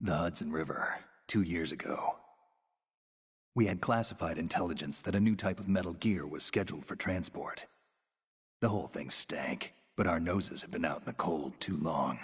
The Hudson River, 2 years ago. We had classified intelligence that a new type of metal gear was scheduled for transport. The whole thing stank, but our noses had been out in the cold too long.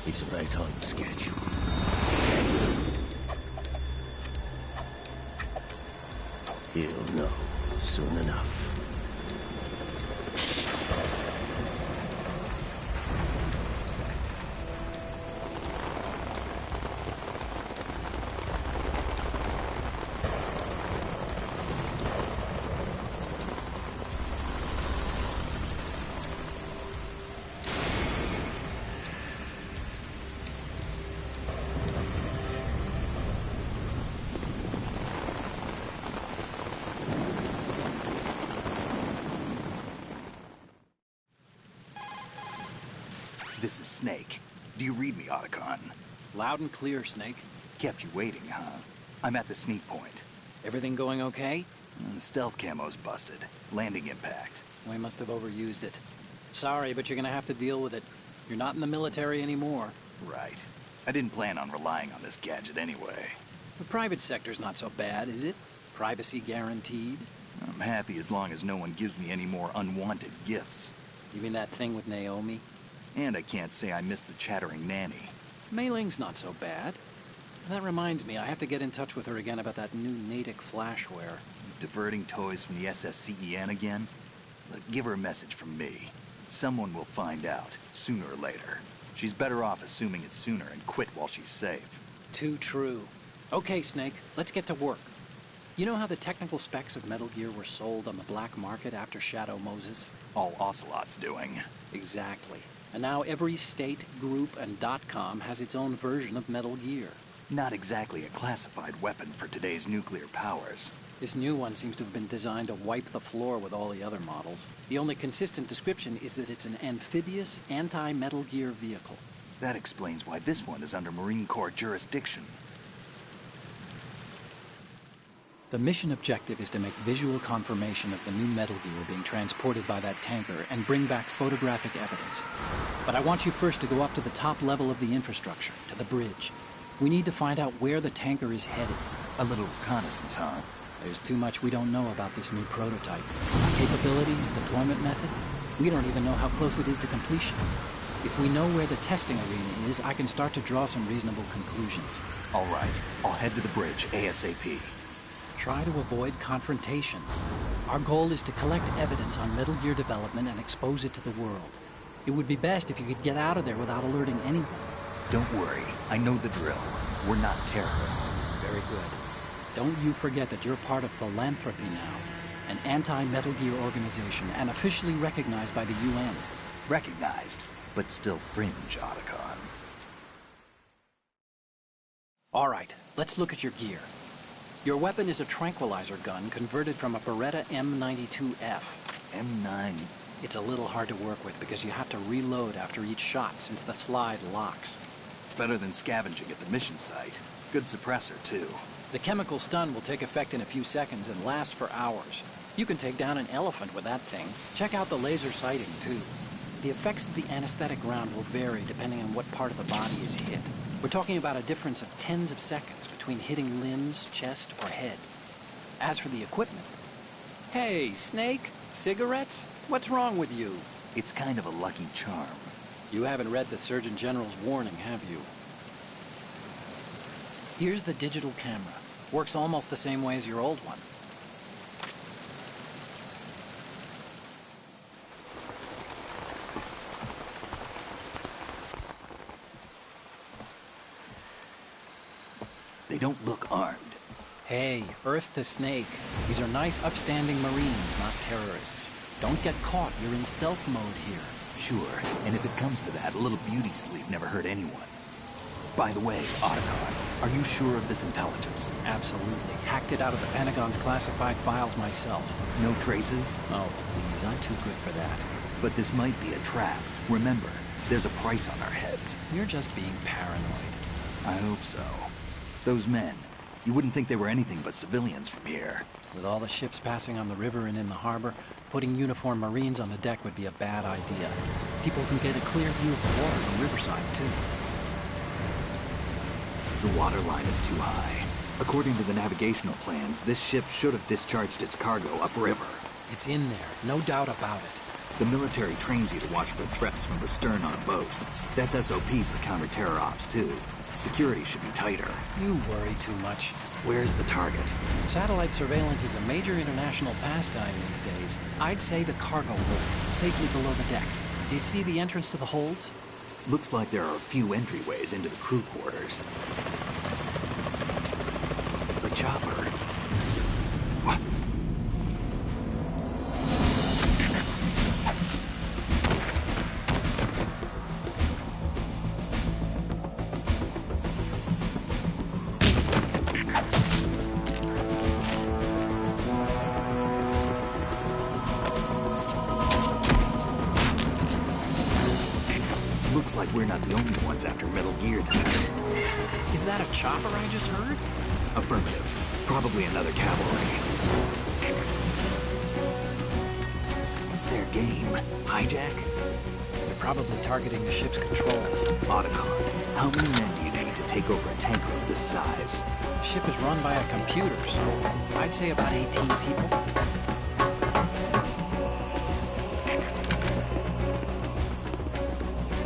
He's right on schedule. He'll know soon enough. This is Snake. Do you read me, Otacon? Loud and clear, Snake. Kept you waiting, huh? I'm at the sneak point. Everything going okay? The stealth camo's busted. Landing impact. We must have overused it. Sorry, but you're gonna have to deal with it. You're not in the military anymore. Right. I didn't plan on relying on this gadget anyway. The private sector's not so bad, is it? Privacy guaranteed? I'm happy as long as no one gives me any more unwanted gifts. You mean that thing with Naomi? And I can't say I miss the chattering nanny. Mei Ling's not so bad. That reminds me, I have to get in touch with her again about that new Natick flashware. Diverting toys from the SSCEN again? Look, give her a message from me. Someone will find out, sooner or later. She's better off assuming it sooner and quit while she's safe. Too true. Okay, Snake, let's get to work. You know how the technical specs of Metal Gear were sold on the black market after Shadow Moses? All Ocelot's doing. Exactly. And now every state, group, and .com has its own version of Metal Gear. Not exactly a classified weapon for today's nuclear powers. This new one seems to have been designed to wipe the floor with all the other models. The only consistent description is that it's an amphibious, anti-Metal Gear vehicle. That explains why this one is under Marine Corps jurisdiction. The mission objective is to make visual confirmation of the new Metal Gear being transported by that tanker and bring back photographic evidence. But I want you first to go up to the top level of the infrastructure, to the bridge. We need to find out where the tanker is headed. A little reconnaissance, huh? There's too much we don't know about this new prototype. Capabilities, deployment method. We don't even know how close it is to completion. If we know where the testing arena is, I can start to draw some reasonable conclusions. All right, I'll head to the bridge ASAP. Try to avoid confrontations. Our goal is to collect evidence on Metal Gear development and expose it to the world. It would be best if you could get out of there without alerting anyone. Don't worry, I know the drill. We're not terrorists. Very good. Don't you forget that you're part of Philanthropy now, an anti-Metal Gear organization and officially recognized by the UN. Recognized, but still fringe, Otacon. All right, let's look at your gear. Your weapon is a tranquilizer gun converted from a Beretta M92F. M9. It's a little hard to work with because you have to reload after each shot since the slide locks. Better than scavenging at the mission site. Good suppressor, too. The chemical stun will take effect in a few seconds and last for hours. You can take down an elephant with that thing. Check out the laser sighting, too. The effects of the anesthetic round will vary depending on what part of the body is hit. We're talking about a difference of tens of seconds between hitting limbs, chest, or head. As for the equipment... Hey, Snake? Cigarettes? What's wrong with you? It's kind of a lucky charm. You haven't read the Surgeon General's warning, have you? Here's the digital camera. Works almost the same way as your old one. They don't look armed. Hey, Earth to Snake. These are nice, upstanding Marines, not terrorists. Don't get caught. You're in stealth mode here. Sure, and if it comes to that, a little beauty sleep never hurt anyone. By the way, Otacon, are you sure of this intelligence? Absolutely. Hacked it out of the Pentagon's classified files myself. No traces? Oh, please, I'm too good for that. But this might be a trap. Remember, there's a price on our heads. You're just being paranoid. I hope so. Those men, you wouldn't think they were anything but civilians from here. With all the ships passing on the river and in the harbor, putting uniformed Marines on the deck would be a bad idea. People can get a clear view of the water from Riverside, too. The water line is too high. According to the navigational plans, this ship should have discharged its cargo upriver. It's in there, no doubt about it. The military trains you to watch for threats from the stern on a boat. That's SOP for counter-terror ops, too. Security should be tighter. You worry too much. Where's the target? Satellite surveillance is a major international pastime these days. I'd say the cargo holds, safely below the deck. Do you see the entrance to the holds? Looks like there are a few entryways into the crew quarters. The chopper. What? Looks like we're not the only ones after Metal Gear tonight. Is that a chopper I just heard? Affirmative. Probably another cavalry. What's their game? Hijack? They're probably targeting the ship's controls. Otacon, how many men do you need to take over a tanker of this size? The ship is run by a computer, so I'd say about 18 people.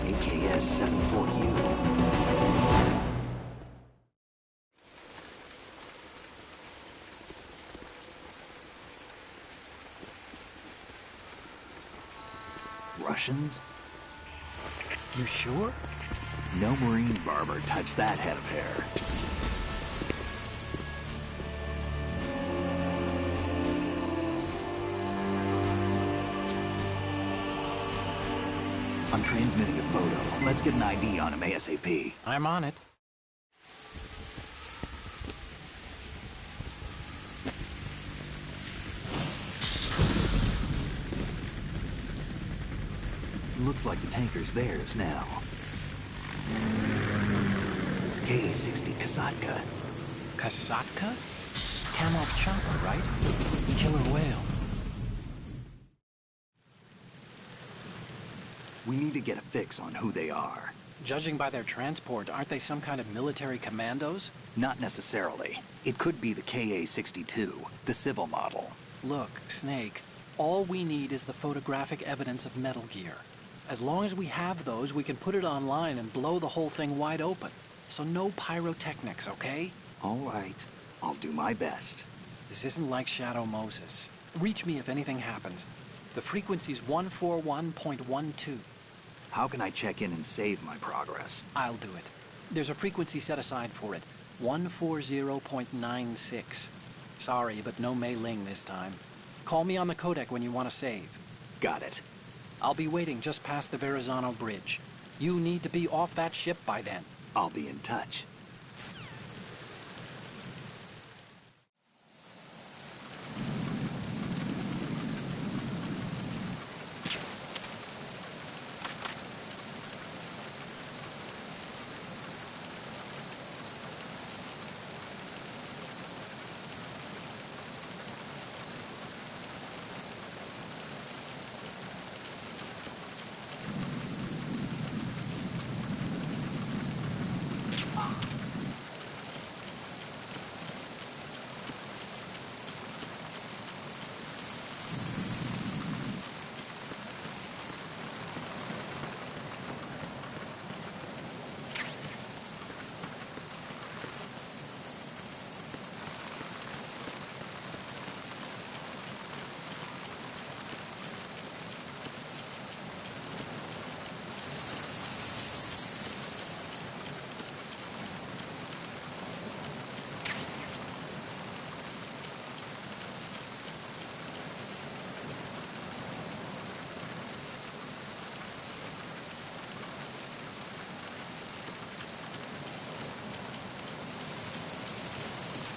AKS 74U. Russians? You sure? No Marine barber touched that head of hair. transmitting a photo. Let's get an ID on him ASAP. I'm on it. Looks like the tanker's theirs now. Ka-60 Kasatka. Kasatka? Kamov chopper, right? Killer whale. We need to get a fix on who they are. Judging by their transport, aren't they some kind of military commandos? Not necessarily. It could be the Ka-62, the civil model. Look, Snake, all we need is the photographic evidence of Metal Gear. As long as we have those, we can put it online and blow the whole thing wide open. So no pyrotechnics, okay? All right. I'll do my best. This isn't like Shadow Moses. Reach me if anything happens. The frequency's 141.12. How can I check in and save my progress? I'll do it. There's a frequency set aside for it. 140.96. Sorry, but no Mei Ling this time. Call me on the codec when you want to save. Got it. I'll be waiting just past the Verrazano Bridge. You need to be off that ship by then. I'll be in touch.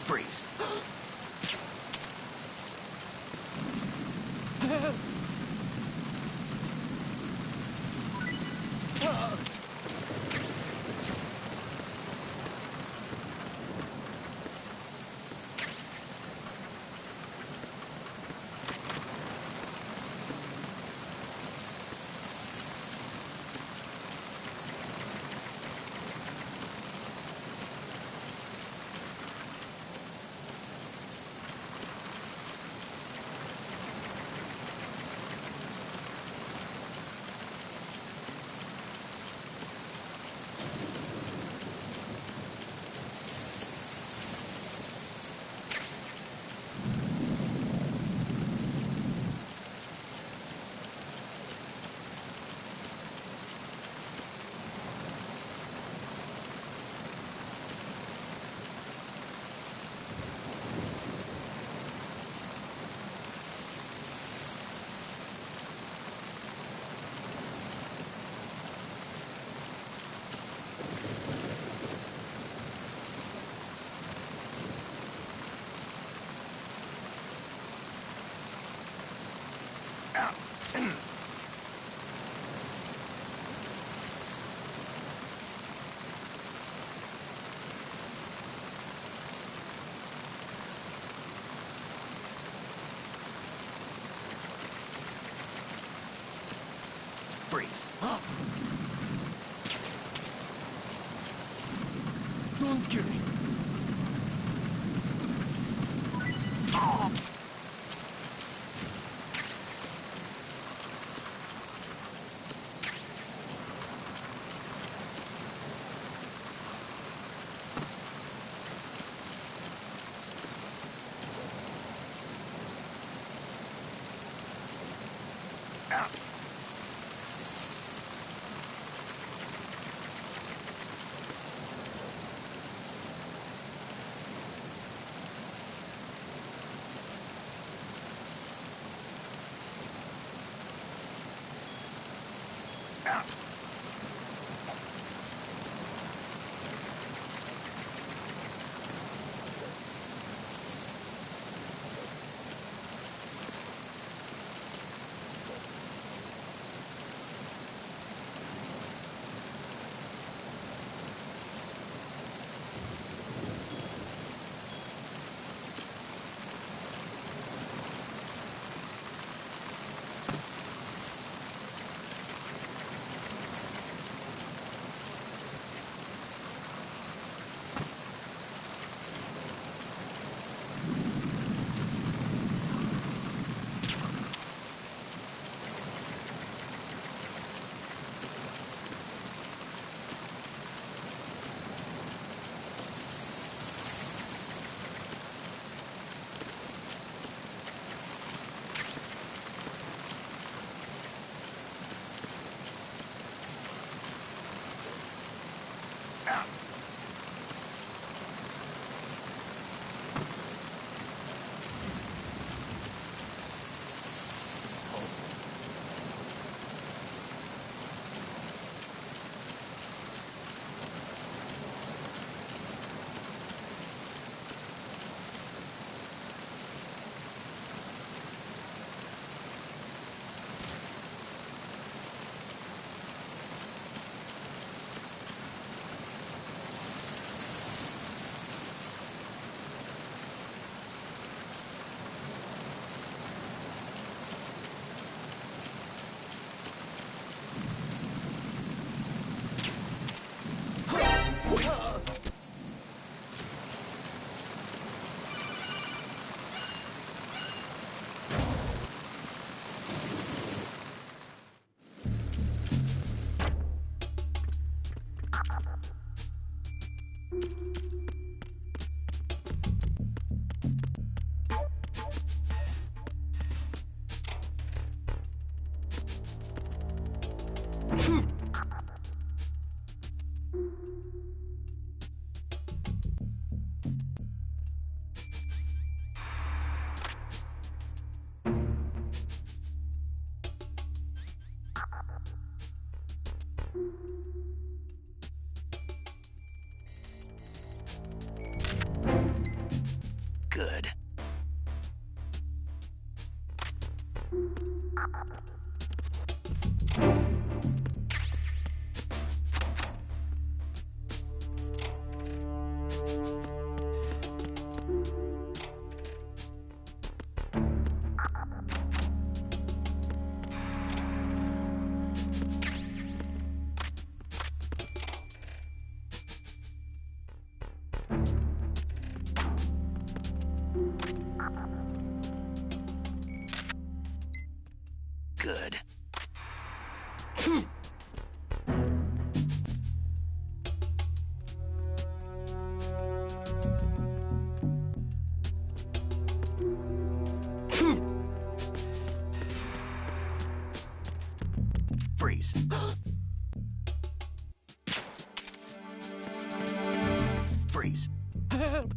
Freeze. Freeze. Don't kill me. Out. Good. Good. Freeze. Freeze. Help!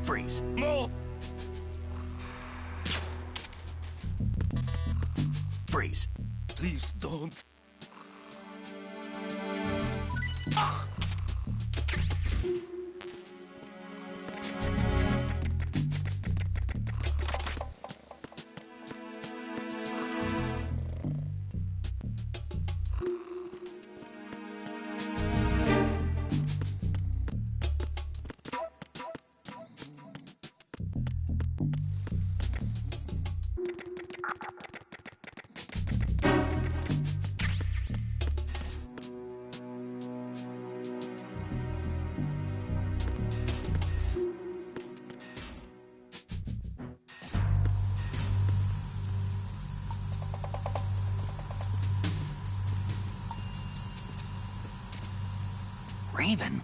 Freeze. No! Freeze. Please don't. Raven.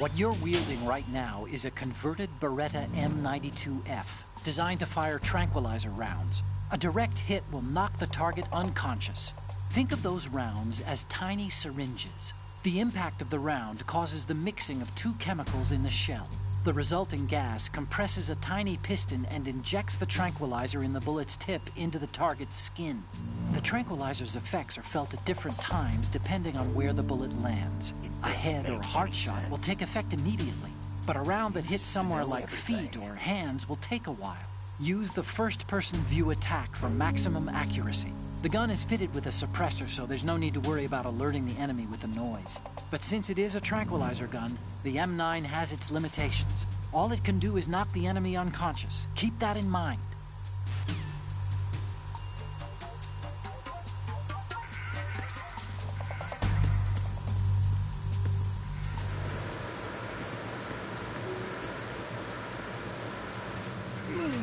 What you're wielding right now is a converted Beretta M92F, designed to fire tranquilizer rounds. A direct hit will knock the target unconscious. Think of those rounds as tiny syringes. The impact of the round causes the mixing of two chemicals in the shell. The resulting gas compresses a tiny piston and injects the tranquilizer in the bullet's tip into the target's skin. The tranquilizer's effects are felt at different times depending on where the bullet lands. A head or heart shot will take effect immediately, but a round that hits somewhere like feet or hands will take a while. Use the first-person view attack for maximum accuracy. The gun is fitted with a suppressor, so there's no need to worry about alerting the enemy with the noise. But since it is a tranquilizer gun, the M9 has its limitations. All it can do is knock the enemy unconscious. Keep that in mind.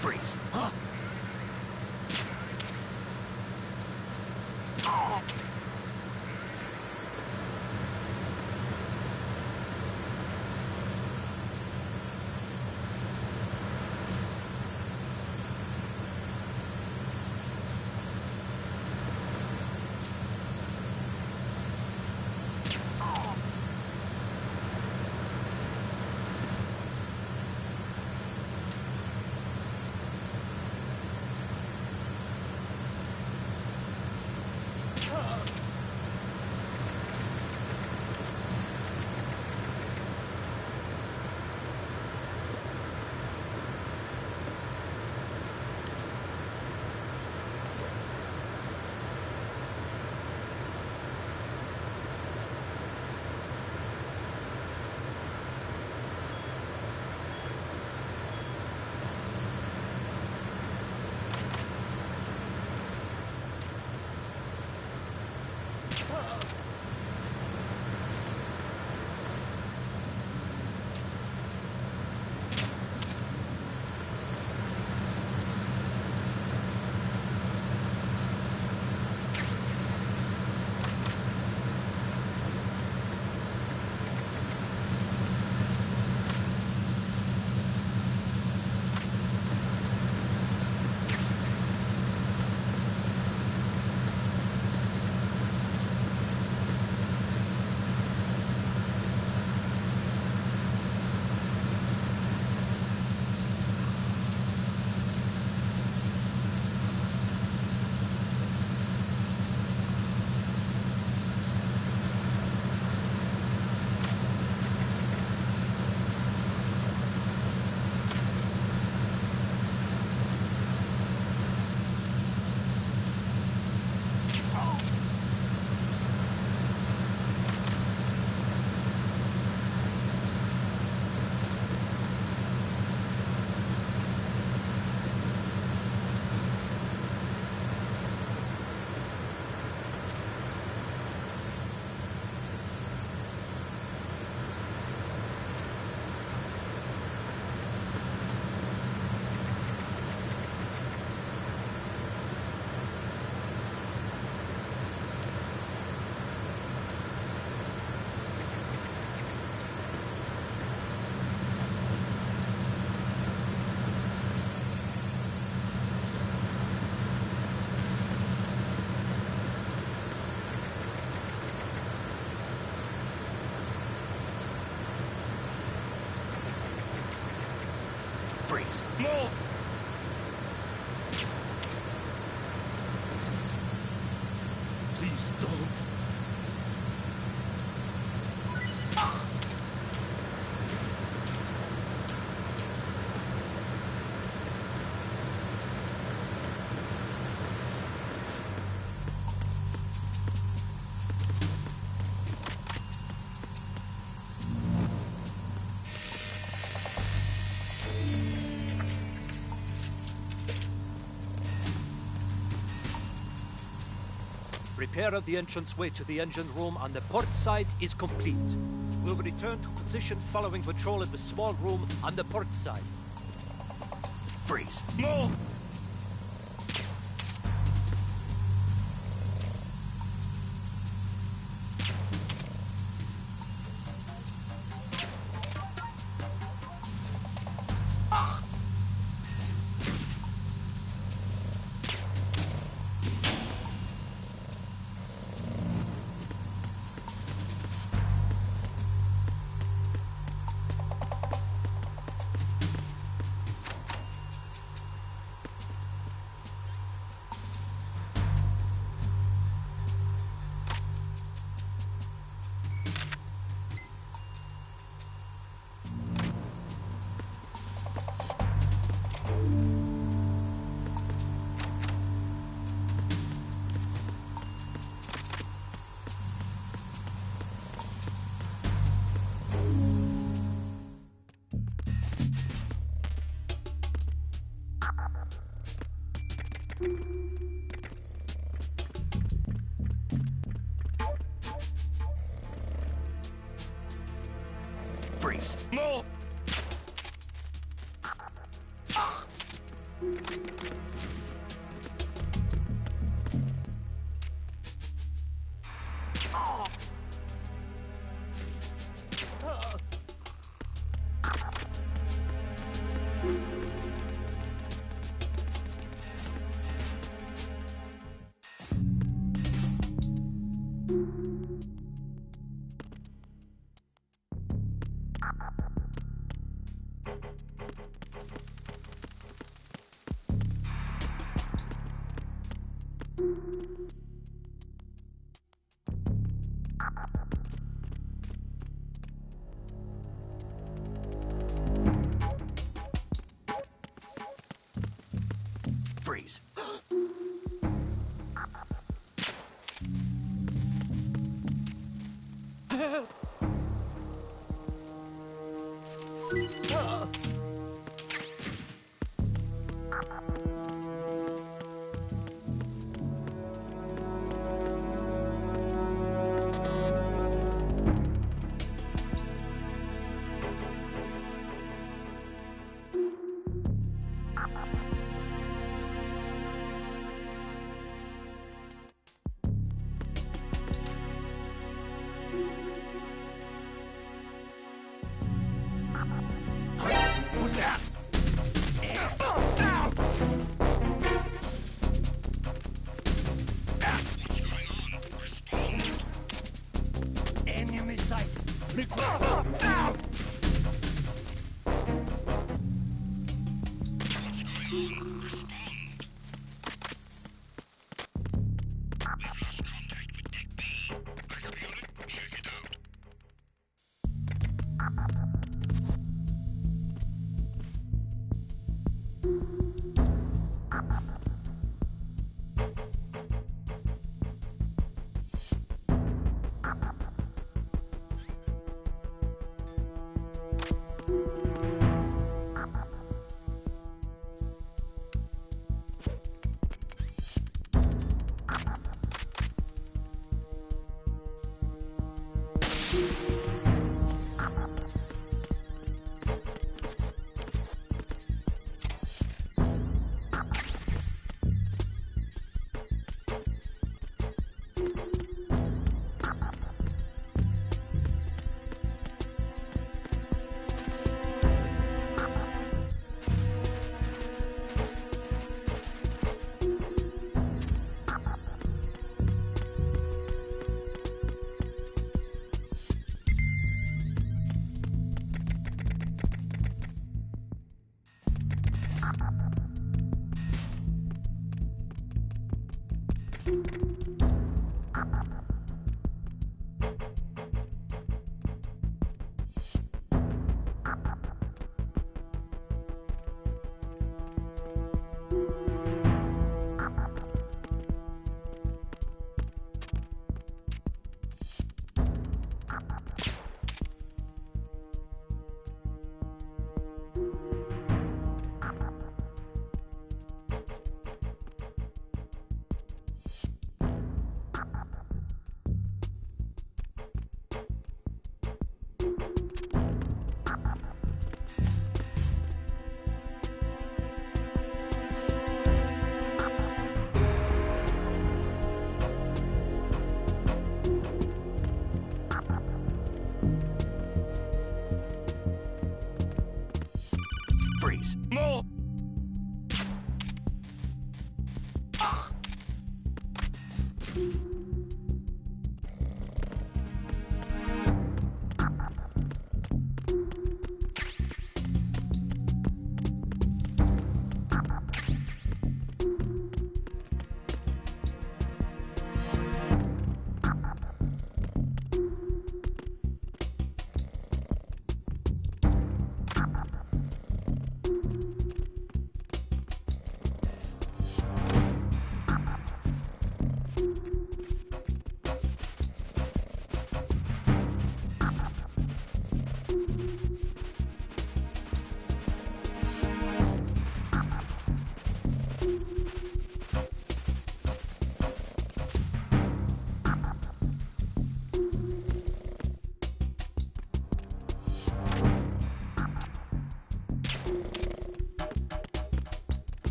Freeze. Huh? Freeze. No! Please don't. Repair of the entranceway to the engine room on the port side is complete. We'll return to position following patrol of the small room on the port side. Freeze. No! Freeze. No! Freeze. What's that? What's going on? Respond. Enemy sight. What's going on? Respond. We've lost contact with Deck B. Backup unit, check it out.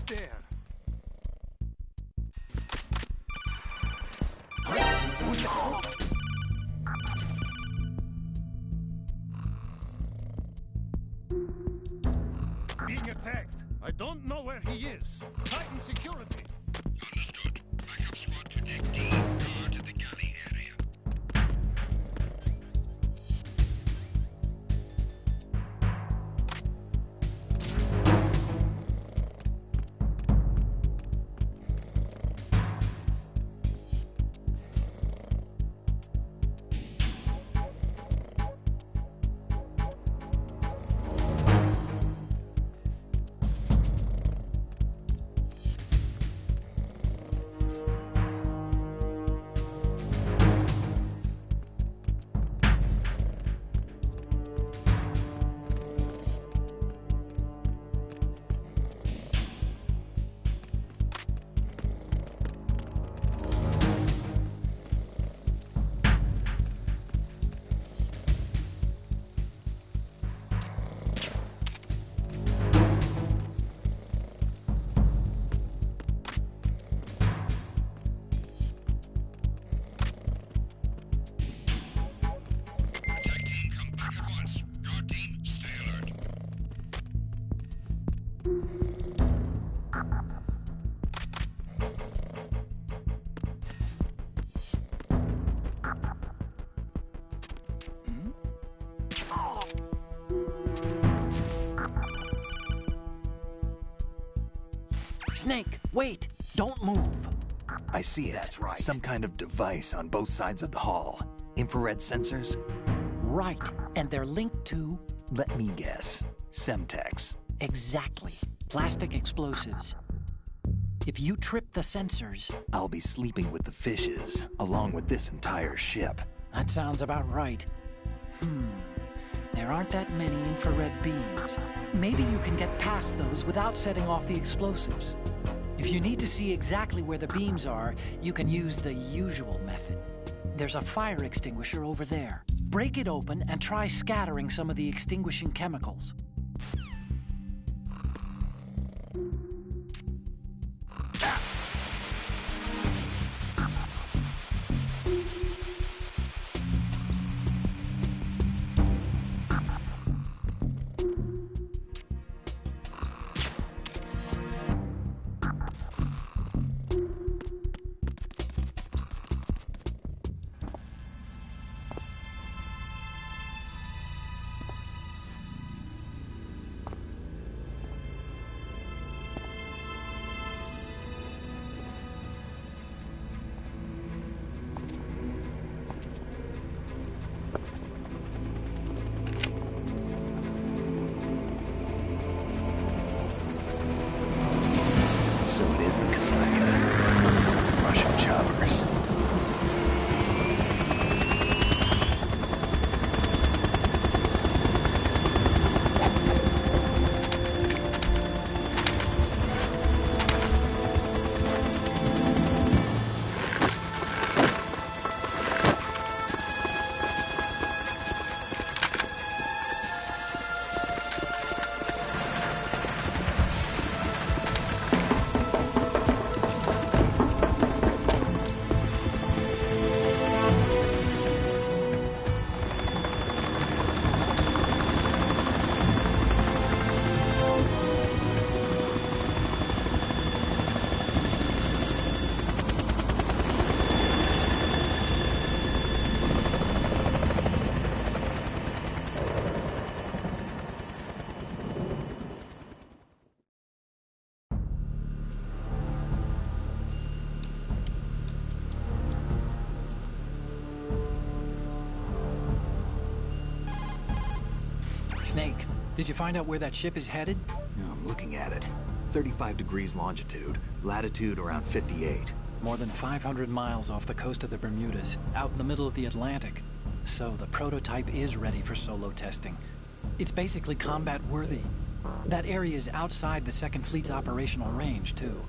there. Being attacked. I don't know where he is. Tighten security. Understood. Backup squad to Deck D. Guard at the galley area. Attack team, come back at once. Guard team, stay alert. Snake, wait! Don't move! I see it. That's right. Some kind of device on both sides of the hall. Infrared sensors? Right, and they're linked to... Let me guess. Semtex. Exactly. Plastic explosives. If you trip the sensors... I'll be sleeping with the fishes, along with this entire ship. That sounds about right. There aren't that many infrared beams. Maybe you can get past those without setting off the explosives. If you need to see exactly where the beams are, you can use the usual method. There's a fire extinguisher over there. Break it open and try scattering some of the extinguishing chemicals. So it is the Kasaka. Russian choppers. Snake, did you find out where that ship is headed? I'm looking at it. 35 degrees longitude, latitude around 58. More than 500 miles off the coast of the Bermudas, out in the middle of the Atlantic. So the prototype is ready for solo testing. It's basically combat-worthy. That area is outside the Second Fleet's operational range, too.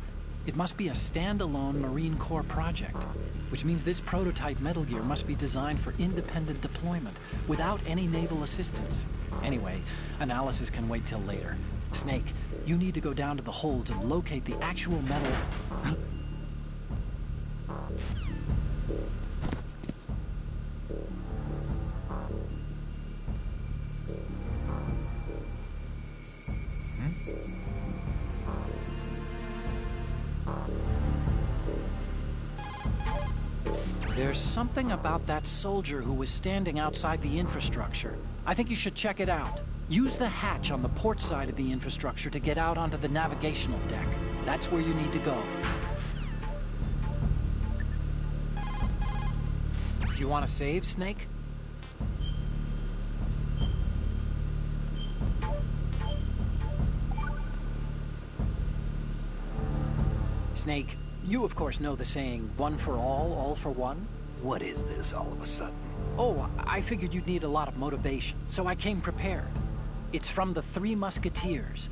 It must be a standalone Marine Corps project, which means this prototype Metal Gear must be designed for independent deployment, without any naval assistance. Anyway, analysis can wait till later. Snake, you need to go down to the holds and locate the actual metal... There's something about that soldier who was standing outside the infrastructure. I think you should check it out. Use the hatch on the port side of the infrastructure to get out onto the navigational deck. That's where you need to go. Do you want to save, Snake? Snake, you of course know the saying, one for all for one? What is this all of a sudden? Oh, I figured you'd need a lot of motivation, so I came prepared. It's from the Three Musketeers.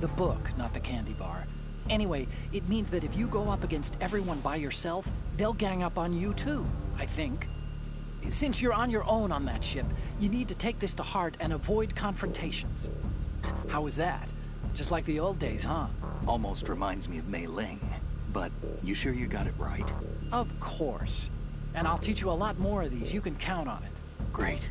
The book, not the candy bar. Anyway, it means that if you go up against everyone by yourself, they'll gang up on you too, I think. Since you're on your own on that ship, you need to take this to heart and avoid confrontations. How was that? Just like the old days, huh? Almost reminds me of Mei Ling. But you sure you got it right? Of course. And I'll teach you a lot more of these. You can count on it. Great.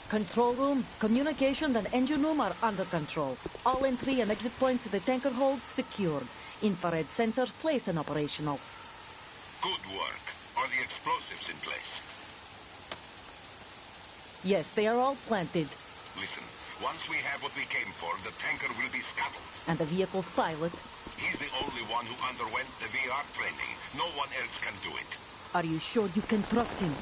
Control room, communications, and engine room are under control. All entry and exit points to the tanker hold secured. Infrared sensors placed and operational. Good work. Are the explosives in place? Yes, they are all planted. Listen, once we have what we came for, the tanker will be scuttled. And the vehicle's pilot? He's the only one who underwent the VR training. No one else can do it. Are you sure you can trust him?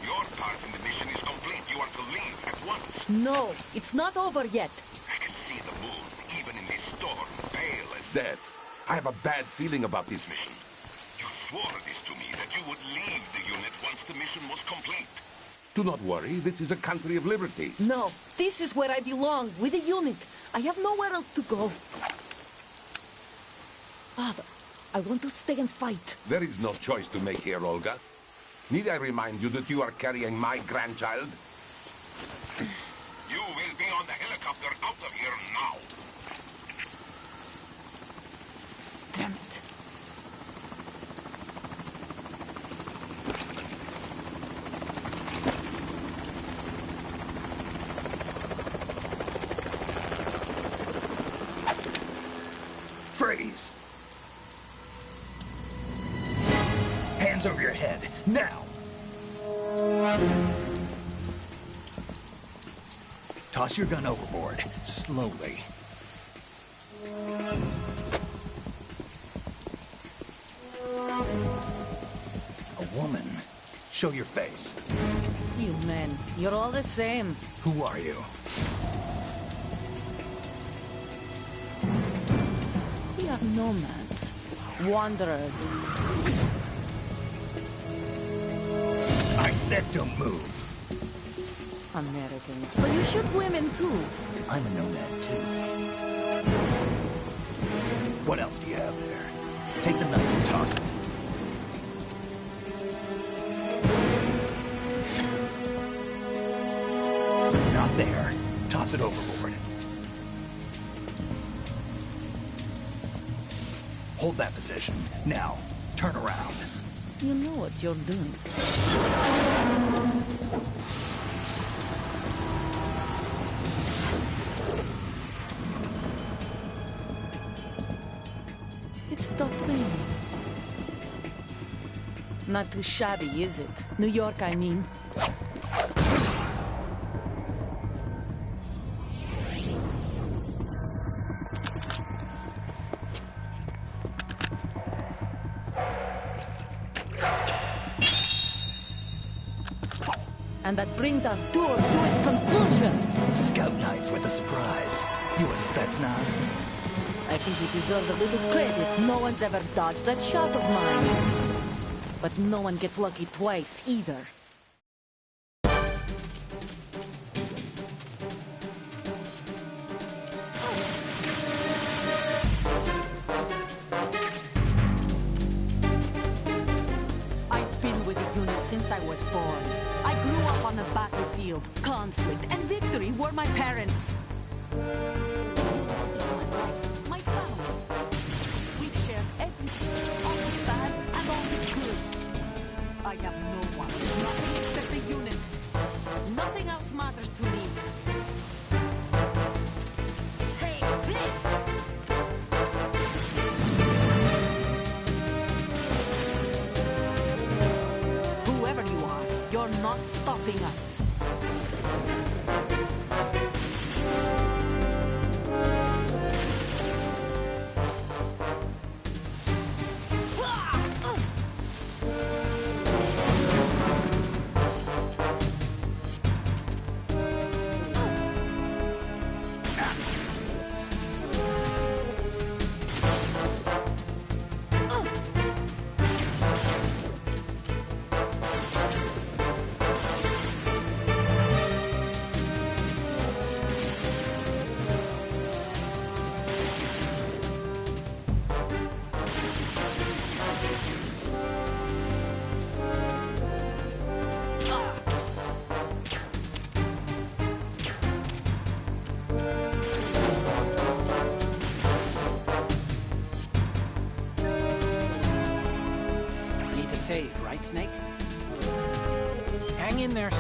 Your part in the mission is complete. You are to leave at once. No, it's not over yet. I can see the moon, even in this storm, pale as death. I have a bad feeling about this mission. You swore this to me, that you would leave the unit once the mission was complete. Do not worry, this is a country of liberty. No, this is where I belong, with the unit. I have nowhere else to go. Father, I want to stay and fight. There is no choice to make here, Olga. Need I remind you that you are carrying my grandchild? You will be on the helicopter out of here now. Damn it. Freeze! Hands over your head, now! Toss your gun overboard, slowly. A woman. Show your face. You men, you're all the same. Who are you? We are nomads. Wanderers. I said don't move. Americans. So you shoot women too? I'm a nomad too. What else do you have there? Take the knife and toss it. Not there. Toss it overboard. Hold that position. Now, turn around. You know what you're doing. It stopped raining. Not too shabby, is it? New York, I mean. And that brings our tour to its conclusion. Scout knife with a surprise. You a Spetsnaz? I think you deserve a little credit. No one's ever dodged that shot of mine. But no one gets lucky twice, either. I've been with the unit since I was born. I grew up on the battlefield. Conflict and victory were my parents. My family. We've shared everything, all the bad and all the good. I have no one, nothing except the unit. Nothing else matters to me. Hey, this! Whoever you are, you're not stopping us. Save, right, Snake? Hang in there.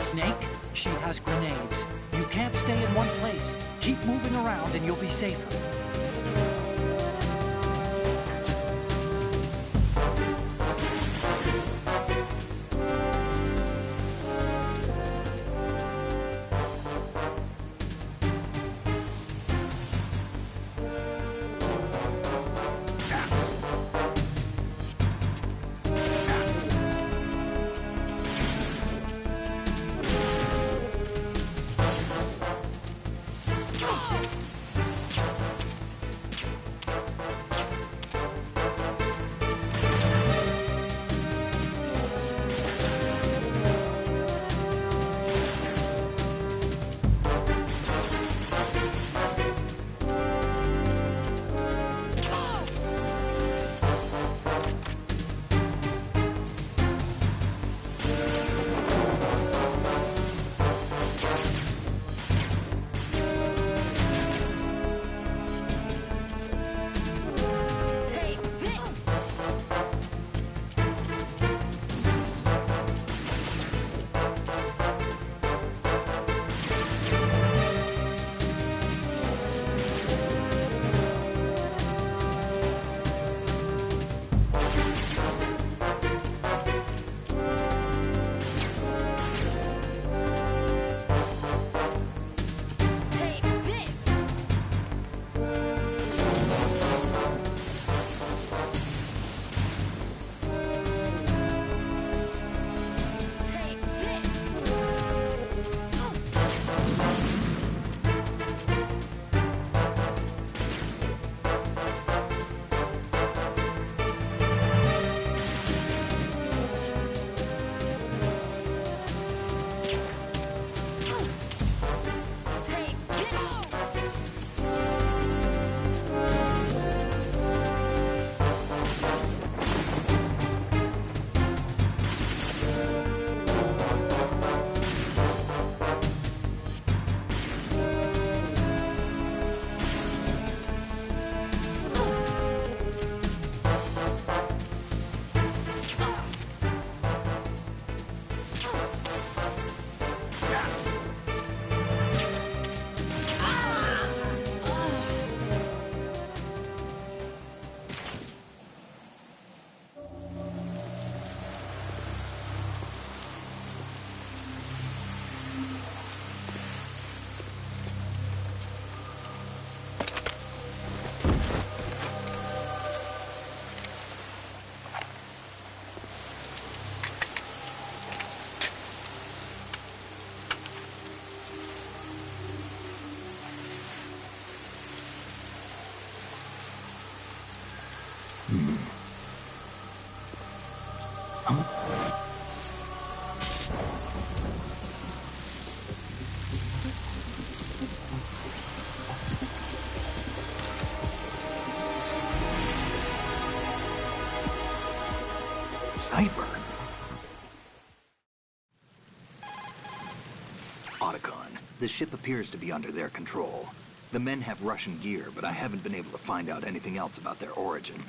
Snake, she has grenades. You can't stay in one place. Keep moving around and you'll be safer. Cipher? Otacon, the ship appears to be under their control. The men have Russian gear, but I haven't been able to find out anything else about their origin.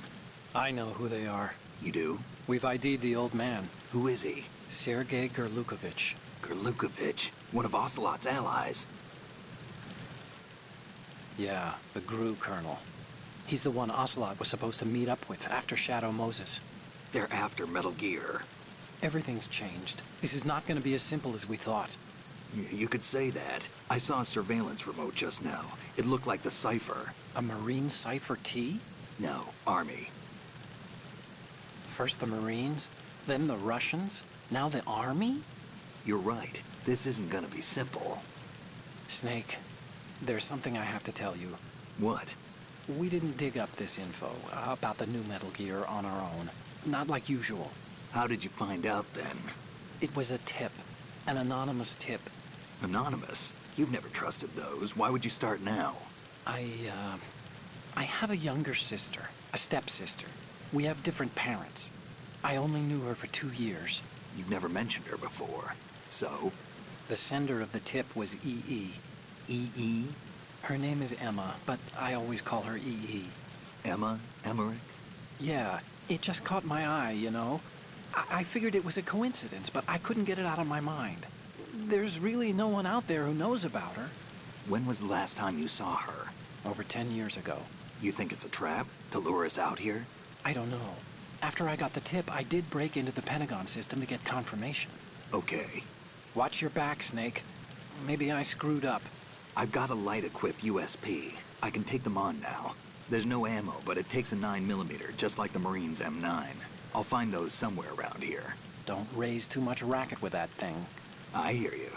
I know who they are. You do? We've ID'd the old man, Who is he? Sergei Gurlukovich. Gurlukovich, one of Ocelot's allies. Yeah, the GRU colonel. He's the one Ocelot was supposed to meet up with after Shadow Moses. They're after Metal Gear. Everything's changed. This is not going to be as simple as we thought. You could say that. I saw a surveillance remote just now. It looked like the Cipher. A Marine Cipher T? No, Army. First the Marines, then the Russians, now the Army? You're right. This isn't gonna be simple. Snake, there's something I have to tell you. What? We didn't dig up this info about the new Metal Gear on our own. Not like usual. How did you find out then? It was a tip. An anonymous tip. Anonymous? You've never trusted those. Why would you start now? I have a younger sister, a stepsister. We have different parents. I only knew her for 2 years. You've never mentioned her before. So? The sender of the tip was EE. EE? Her name is Emma, but I always call her EE. Emma? Emmerich? Yeah, it just caught my eye, you know? I figured it was a coincidence, but I couldn't get it out of my mind. There's really no one out there who knows about her. When was the last time you saw her? Over 10 years ago. You think it's a trap? To lure us out here? I don't know. After I got the tip, I did break into the Pentagon system to get confirmation. Okay. Watch your back, Snake. Maybe I screwed up. I've got a light-equipped USP. I can take them on now. There's no ammo, but it takes a 9mm, just like the Marines' M9. I'll find those somewhere around here. Don't raise too much racket with that thing. I hear you.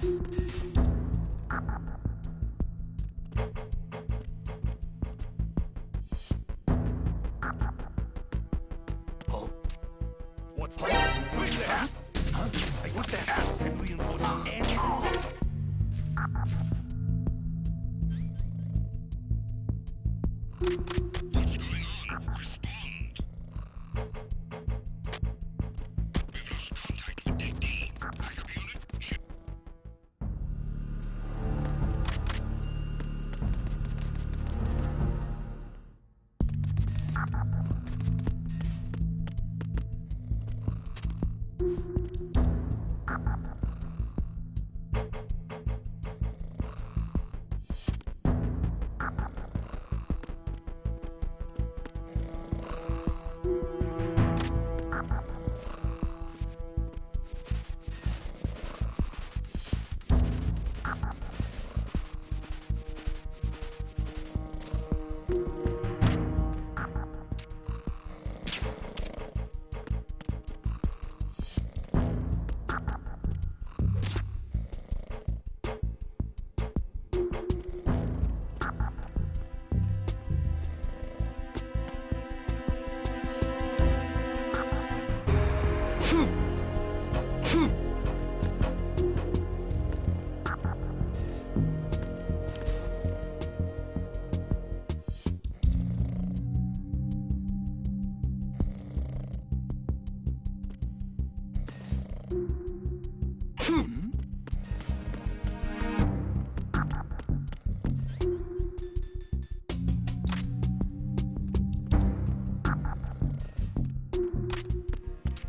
Oh. What's that? Who's that? Huh? What's that? Civilian What's going on? Respond. We've lost contact with Deck D. Backup unit.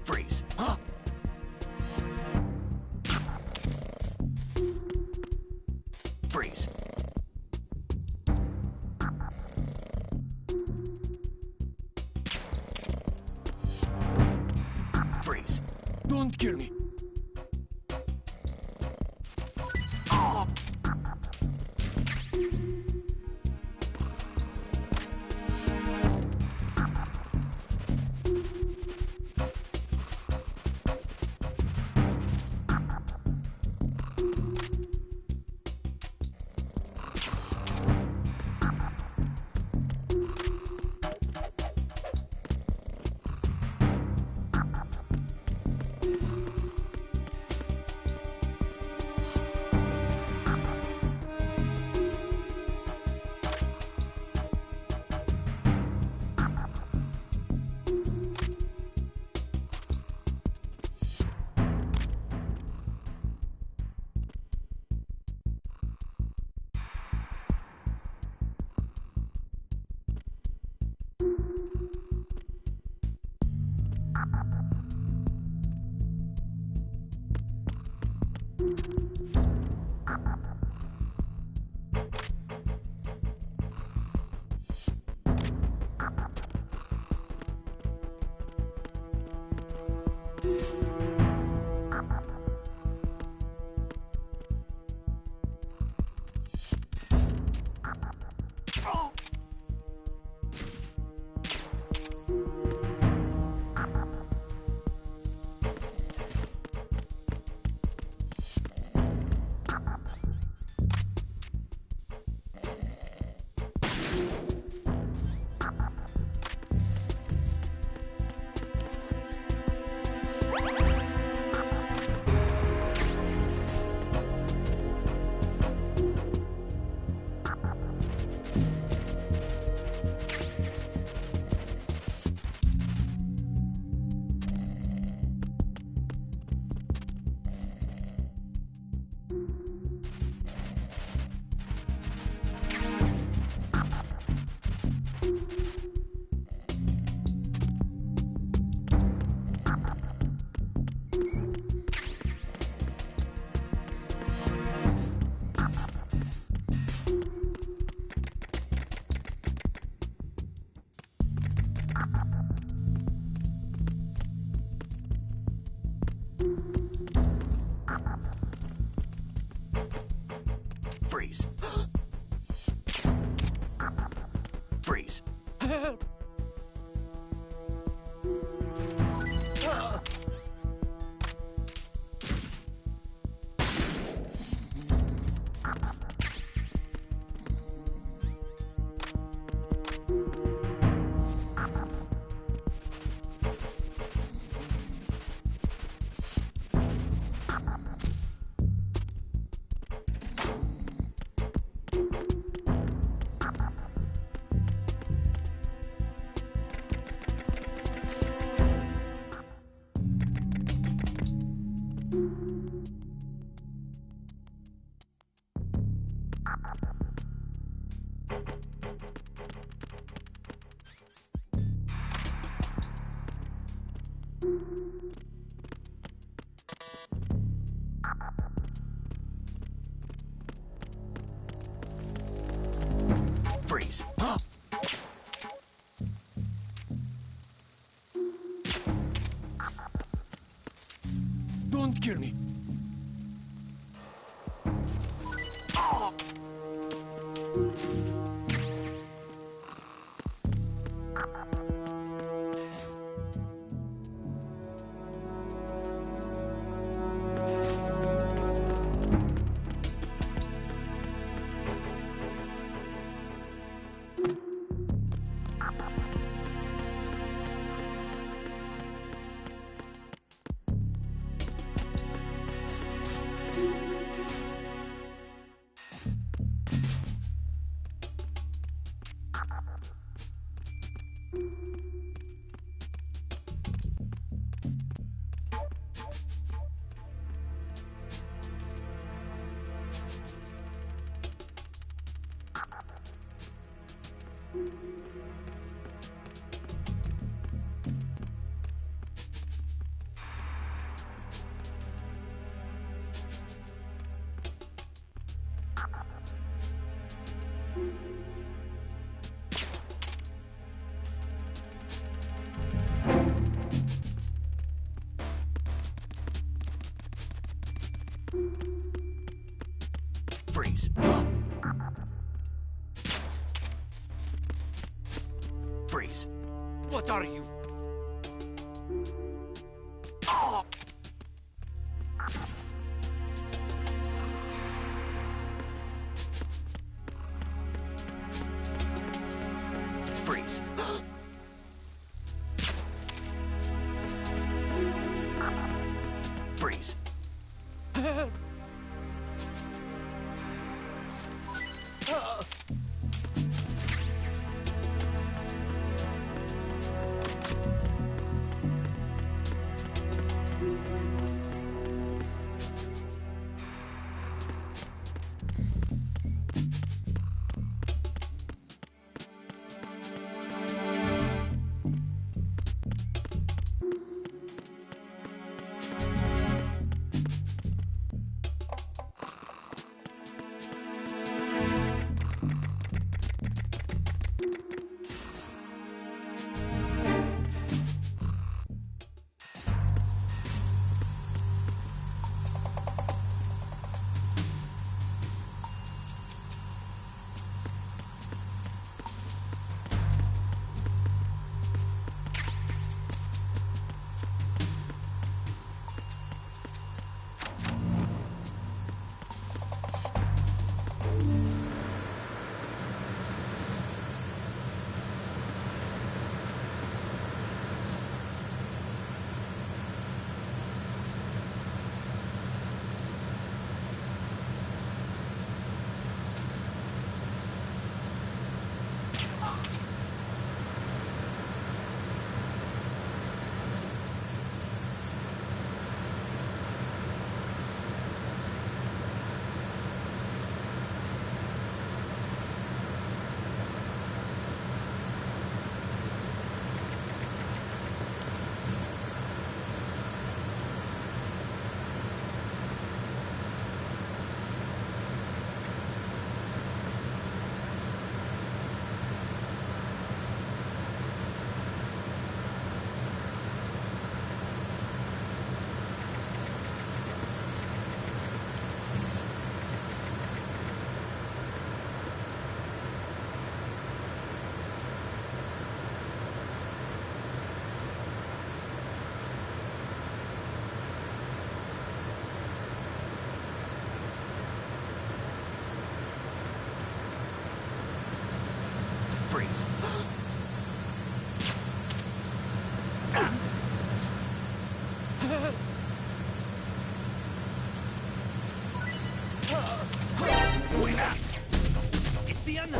Freeze. Huh? Freeze. Freeze. Don't kill me. Freeze. Freeze. Help! Freeze. Don't kill me. Freeze. Freeze. What are you? Freeze. Freeze. Freeze. It's the end.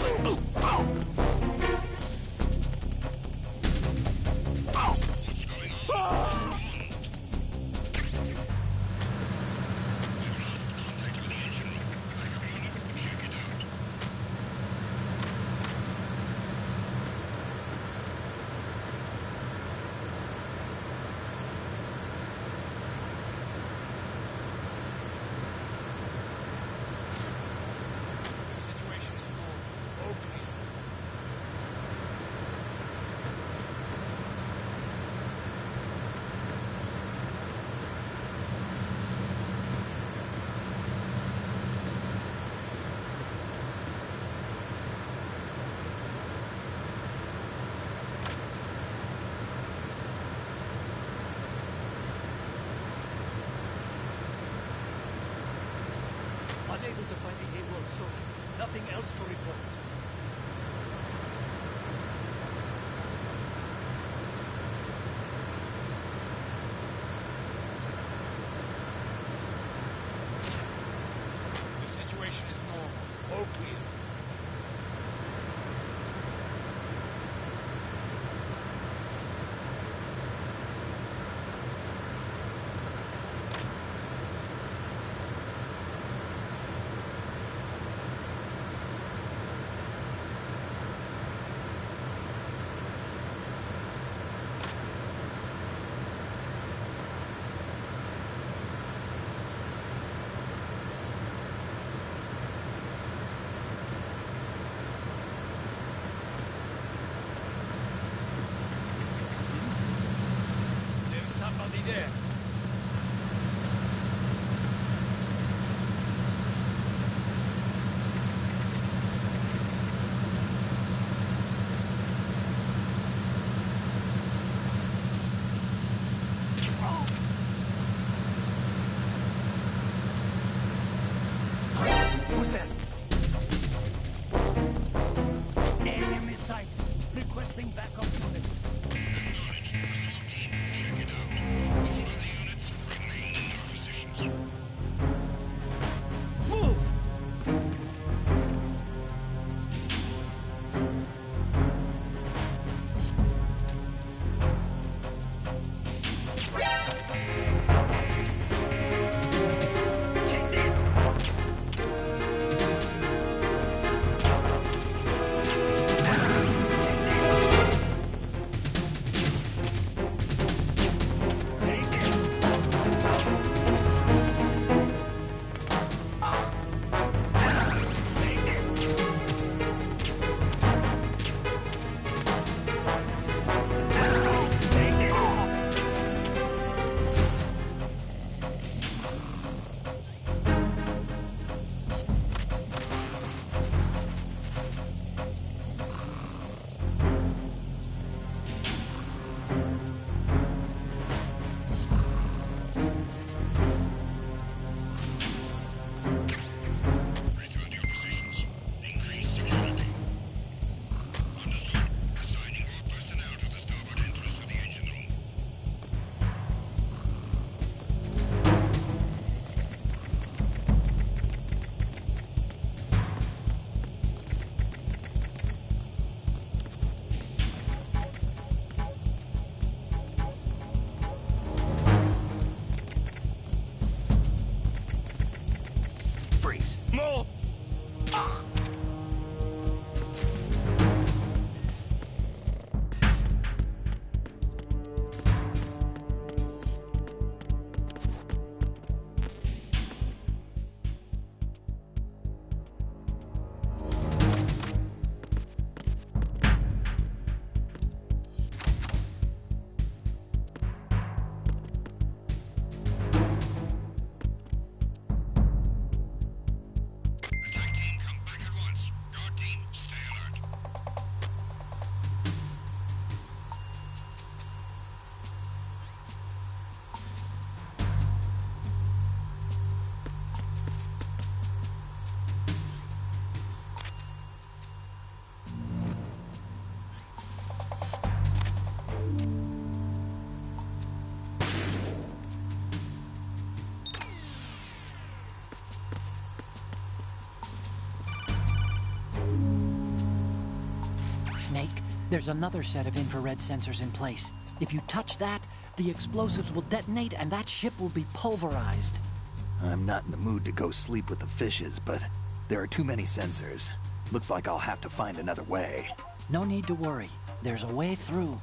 Unable to find the AWOL soldier. Nothing else to report. The situation is normal. All clear. There's somebody there. Who's that? Enemy sight. Requesting backup unit. Move! Return to your positions. Increase security. Understood. Assigning more personnel to the starboard entrance to the engine room. Freeze. More! Attack team, come back at once. Guard team, stay alert. Snake, there's another set of infrared sensors in place. If you touch that, the explosives will detonate and that ship will be pulverized. I'm not in the mood to go sleep with the fishes, but there are too many sensors. Looks like I'll have to find another way. No need to worry. There's a way through.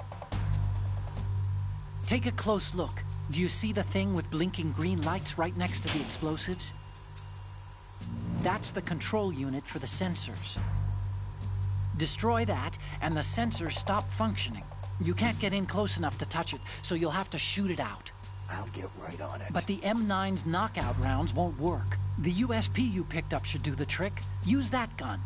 Take a close look. Do you see the thing with blinking green lights right next to the explosives? That's the control unit for the sensors. Destroy that, and the sensors stop functioning. You can't get in close enough to touch it, so you'll have to shoot it out. I'll get right on it. But the M9's knockout rounds won't work. The USP you picked up should do the trick. Use that gun.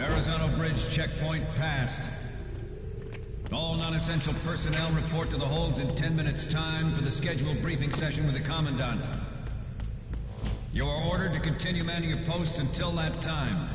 Arizona Bridge checkpoint passed. All non-essential personnel report to the holds in 10 minutes' time for the scheduled briefing session with the Commandant. You are ordered to continue manning your posts until that time.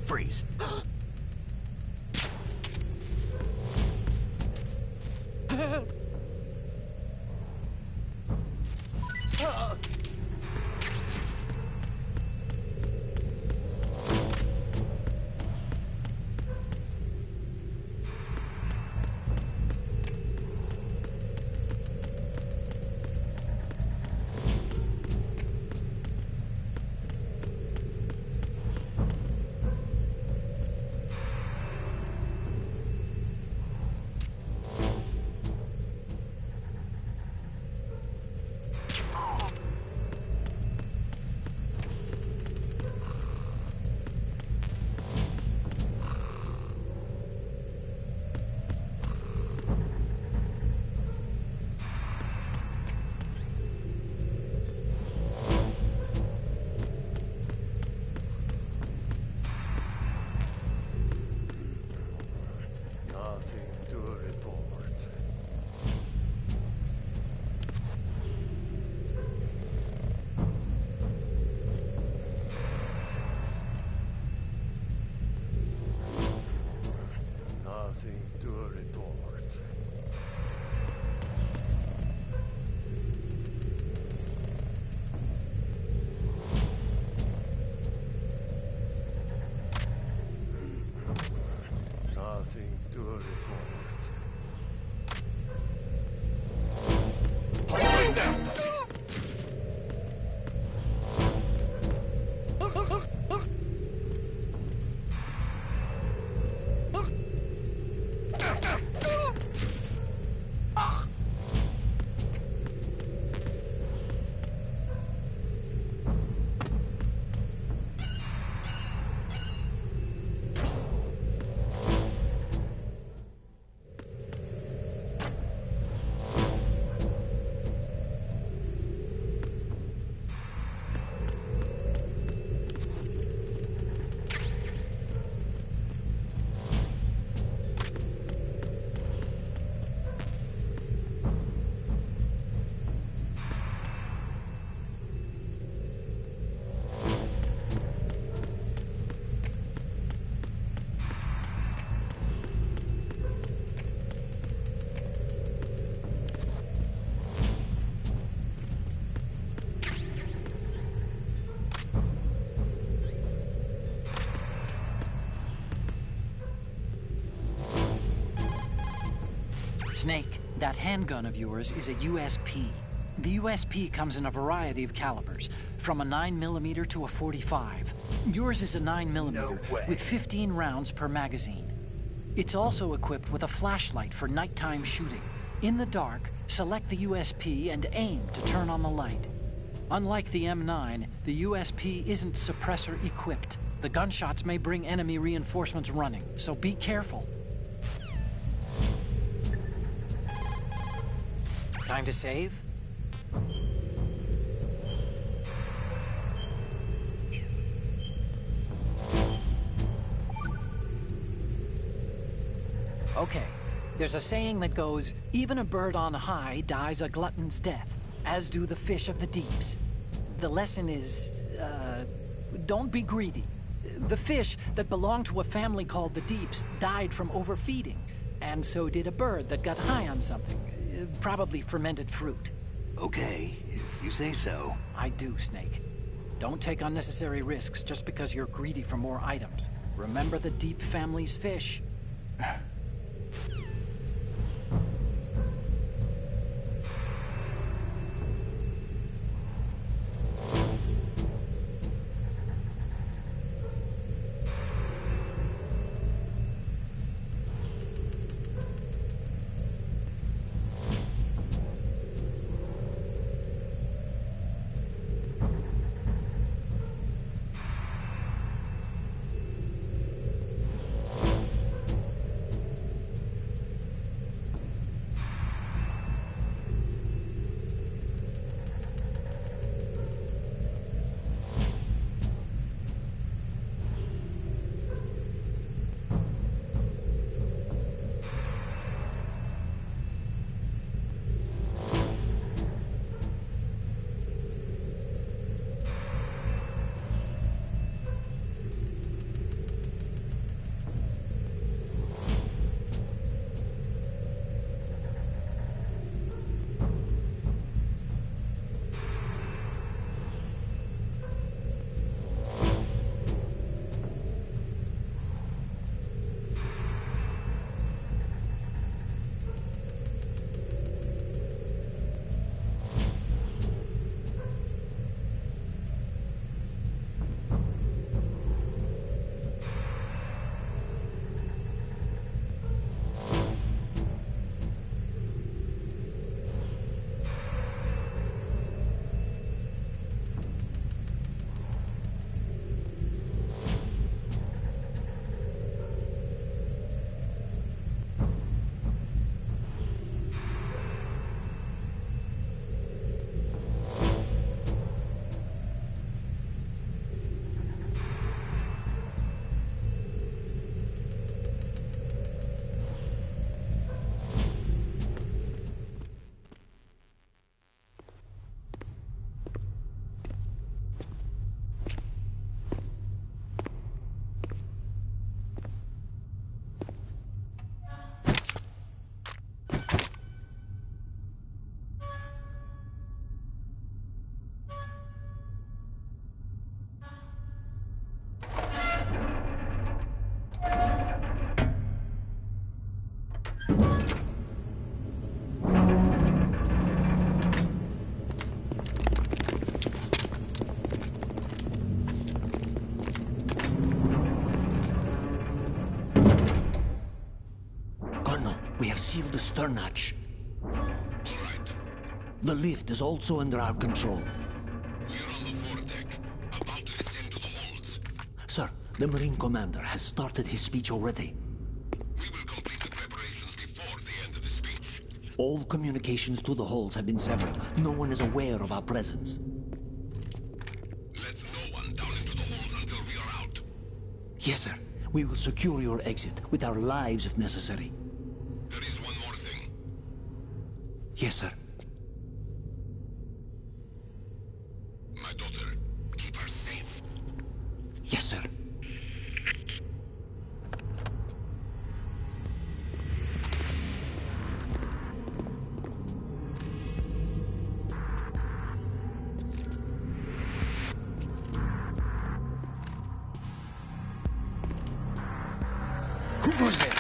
Freeze. Snake, that handgun of yours is a USP. The USP comes in a variety of calibers, from a 9mm to a .45. Yours is a 9mm with 15 rounds per magazine. It's also equipped with a flashlight for nighttime shooting. In the dark, select the USP and aim to turn on the light. Unlike the M9, the USP isn't suppressor equipped. The gunshots may bring enemy reinforcements running, so be careful. Time to save? Okay, there's a saying that goes, even a bird on high dies a glutton's death, as do the fish of the deeps. The lesson is, don't be greedy. The fish that belonged to a family called the Deeps died from overfeeding, and so did a bird that got high on something, probably fermented fruit. Okay, if you say so. I do, Snake. Don't take unnecessary risks just because you're greedy for more items. Remember the Deep family's fish. Sealed the stern hatch. All right. The lift is also under our control. We're on the foredeck, about to descend to the holds. Sir, the Marine Commander has started his speech already. We will complete the preparations before the end of the speech. All communications to the holds have been severed. No one is aware of our presence. Let no one down into the holds until we are out. Yes, sir. We will secure your exit, with our lives if necessary. There is one more thing. Yes, sir. My daughter, keep her safe. Yes, sir. Who goes there?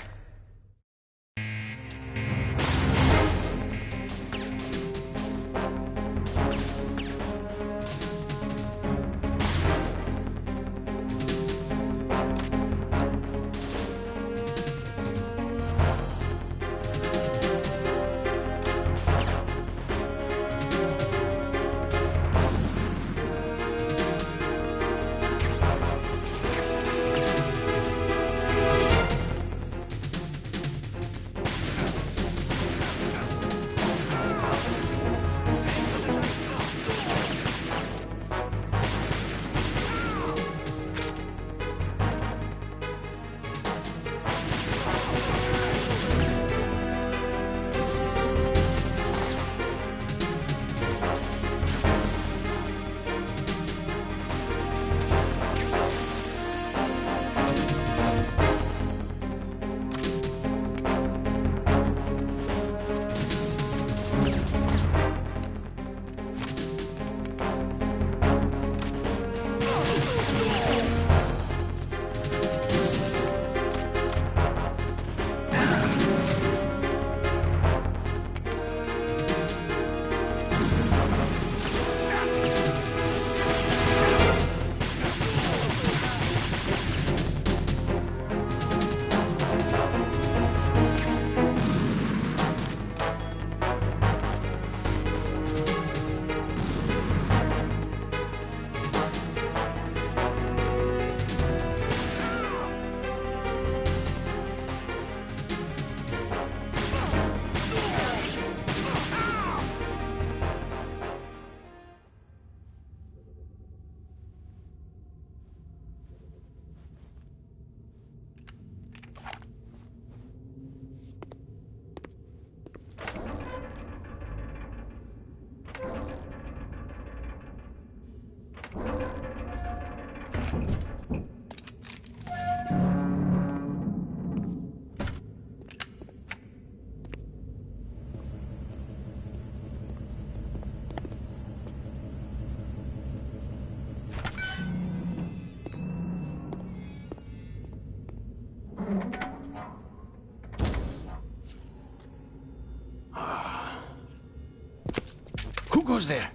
Who's there?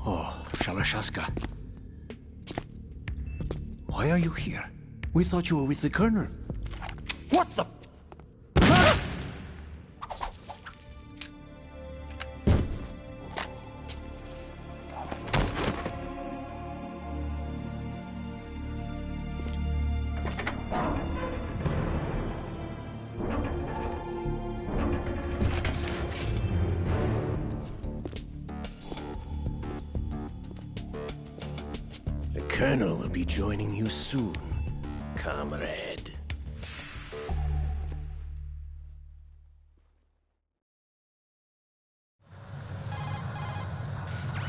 Oh, Shalashaska. Why are you here? We thought you were with the Colonel. What the... The Colonel will be joining you soon, comrade.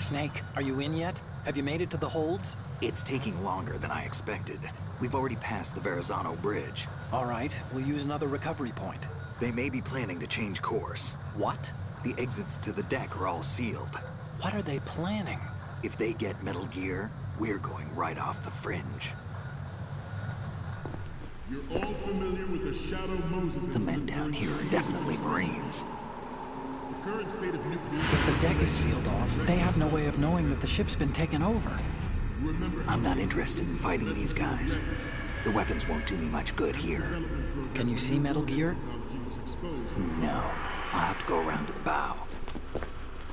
Snake, are you in yet? Have you made it to the holds? It's taking longer than I expected. We've already passed the Verrazano Bridge. All right, we'll use another recovery point. They may be planning to change course. What? The exits to the deck are all sealed. What are they planning? If they get Metal Gear, we're going right off the fringe. You're all familiar with the Shadow Moses. The men down here are definitely Marines. The current state of nuclear... If the deck is sealed off, they have no way of knowing that the ship's been taken over. I'm not interested in fighting these guys. The weapons won't do me much good here. Can you see Metal Gear? No. I'll have to go around to the bow.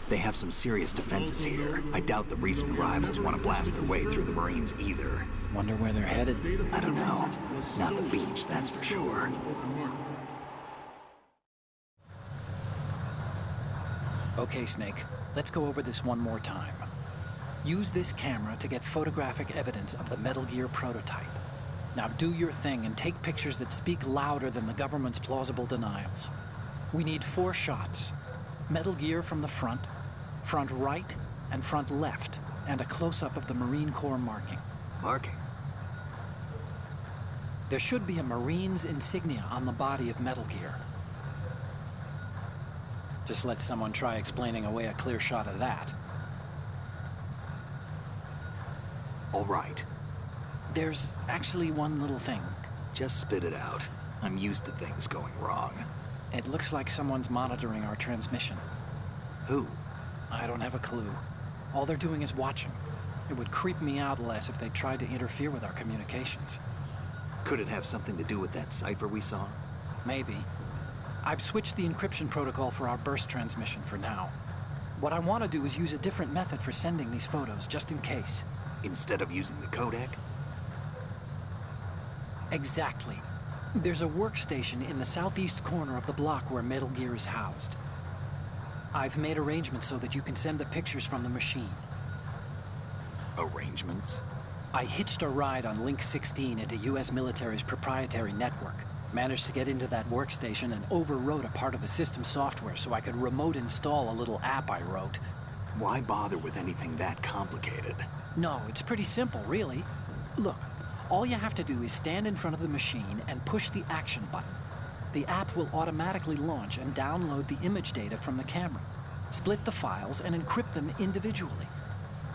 They have some serious defenses here. I doubt the recent arrivals want to blast their way through the Marines either. Wonder where they're headed? I don't know. Not the beach, that's for sure. Okay, Snake. Let's go over this one more time. Use this camera to get photographic evidence of the Metal Gear prototype. Now do your thing and take pictures that speak louder than the government's plausible denials. We need 4 shots. Metal Gear from the front right, and front left, and a close-up of the Marine Corps marking. Marking? There should be a Marine's insignia on the body of Metal Gear. Just let someone try explaining away a clear shot of that. All right. There's actually one little thing. Just spit it out. I'm used to things going wrong. It looks like someone's monitoring our transmission. Who? I don't have a clue. All they're doing is watching. It would creep me out less if they tried to interfere with our communications. Could it have something to do with that cipher we saw? Maybe. I've switched the encryption protocol for our burst transmission for now. What I want to do is use a different method for sending these photos, just in case. Instead of using the codec? Exactly. There's a workstation in the southeast corner of the block where Metal Gear is housed. I've made arrangements so that you can send the pictures from the machine. Arrangements? I hitched a ride on Link 16 into U.S. military's proprietary network. Managed to get into that workstation and overwrote a part of the system software so I could remote install a little app I wrote. Why bother with anything that complicated? No, it's pretty simple, really. Look, all you have to do is stand in front of the machine and push the action button. The app will automatically launch and download the image data from the camera, split the files, and encrypt them individually.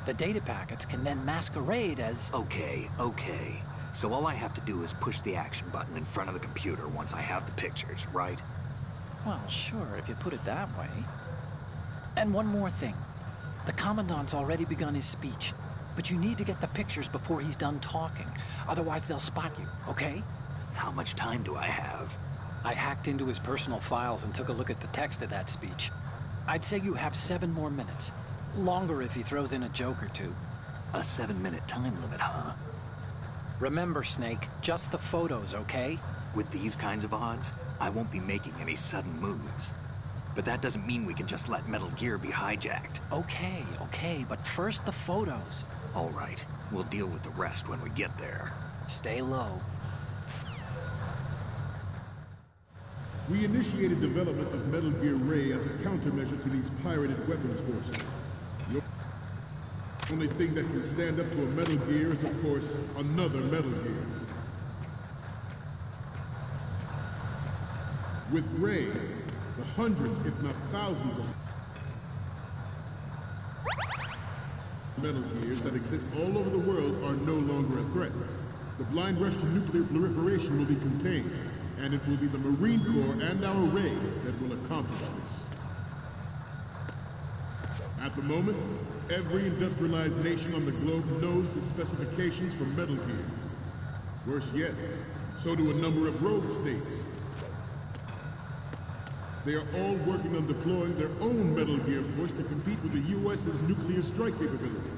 The data packets can then masquerade as... Okay. So all I have to do is push the action button in front of the computer once I have the pictures, right? Well, sure, if you put it that way. And one more thing. The Commandant's already begun his speech, but you need to get the pictures before he's done talking. Otherwise, they'll spot you, okay? How much time do I have? I hacked into his personal files and took a look at the text of that speech. I'd say you have 7 more minutes. Longer if he throws in a joke or two. A 7-minute time limit, huh? Remember, Snake, just the photos, okay? With these kinds of odds, I won't be making any sudden moves. But that doesn't mean we can just let Metal Gear be hijacked. Okay, but first the photos. All right, we'll deal with the rest when we get there. Stay low. We initiated development of Metal Gear Ray as a countermeasure to these pirated weapons forces. The only thing that can stand up to a Metal Gear is, of course, another Metal Gear. With Ray, the hundreds, if not thousands of Metal Gears that exist all over the world are no longer a threat. The blind rush to nuclear proliferation will be contained, and it will be the Marine Corps and our Ray that will accomplish this. At the moment, every industrialized nation on the globe knows the specifications for Metal Gear. Worse yet, so do a number of rogue states. They are all working on deploying their own Metal Gear force to compete with the U.S.'s nuclear strike capability.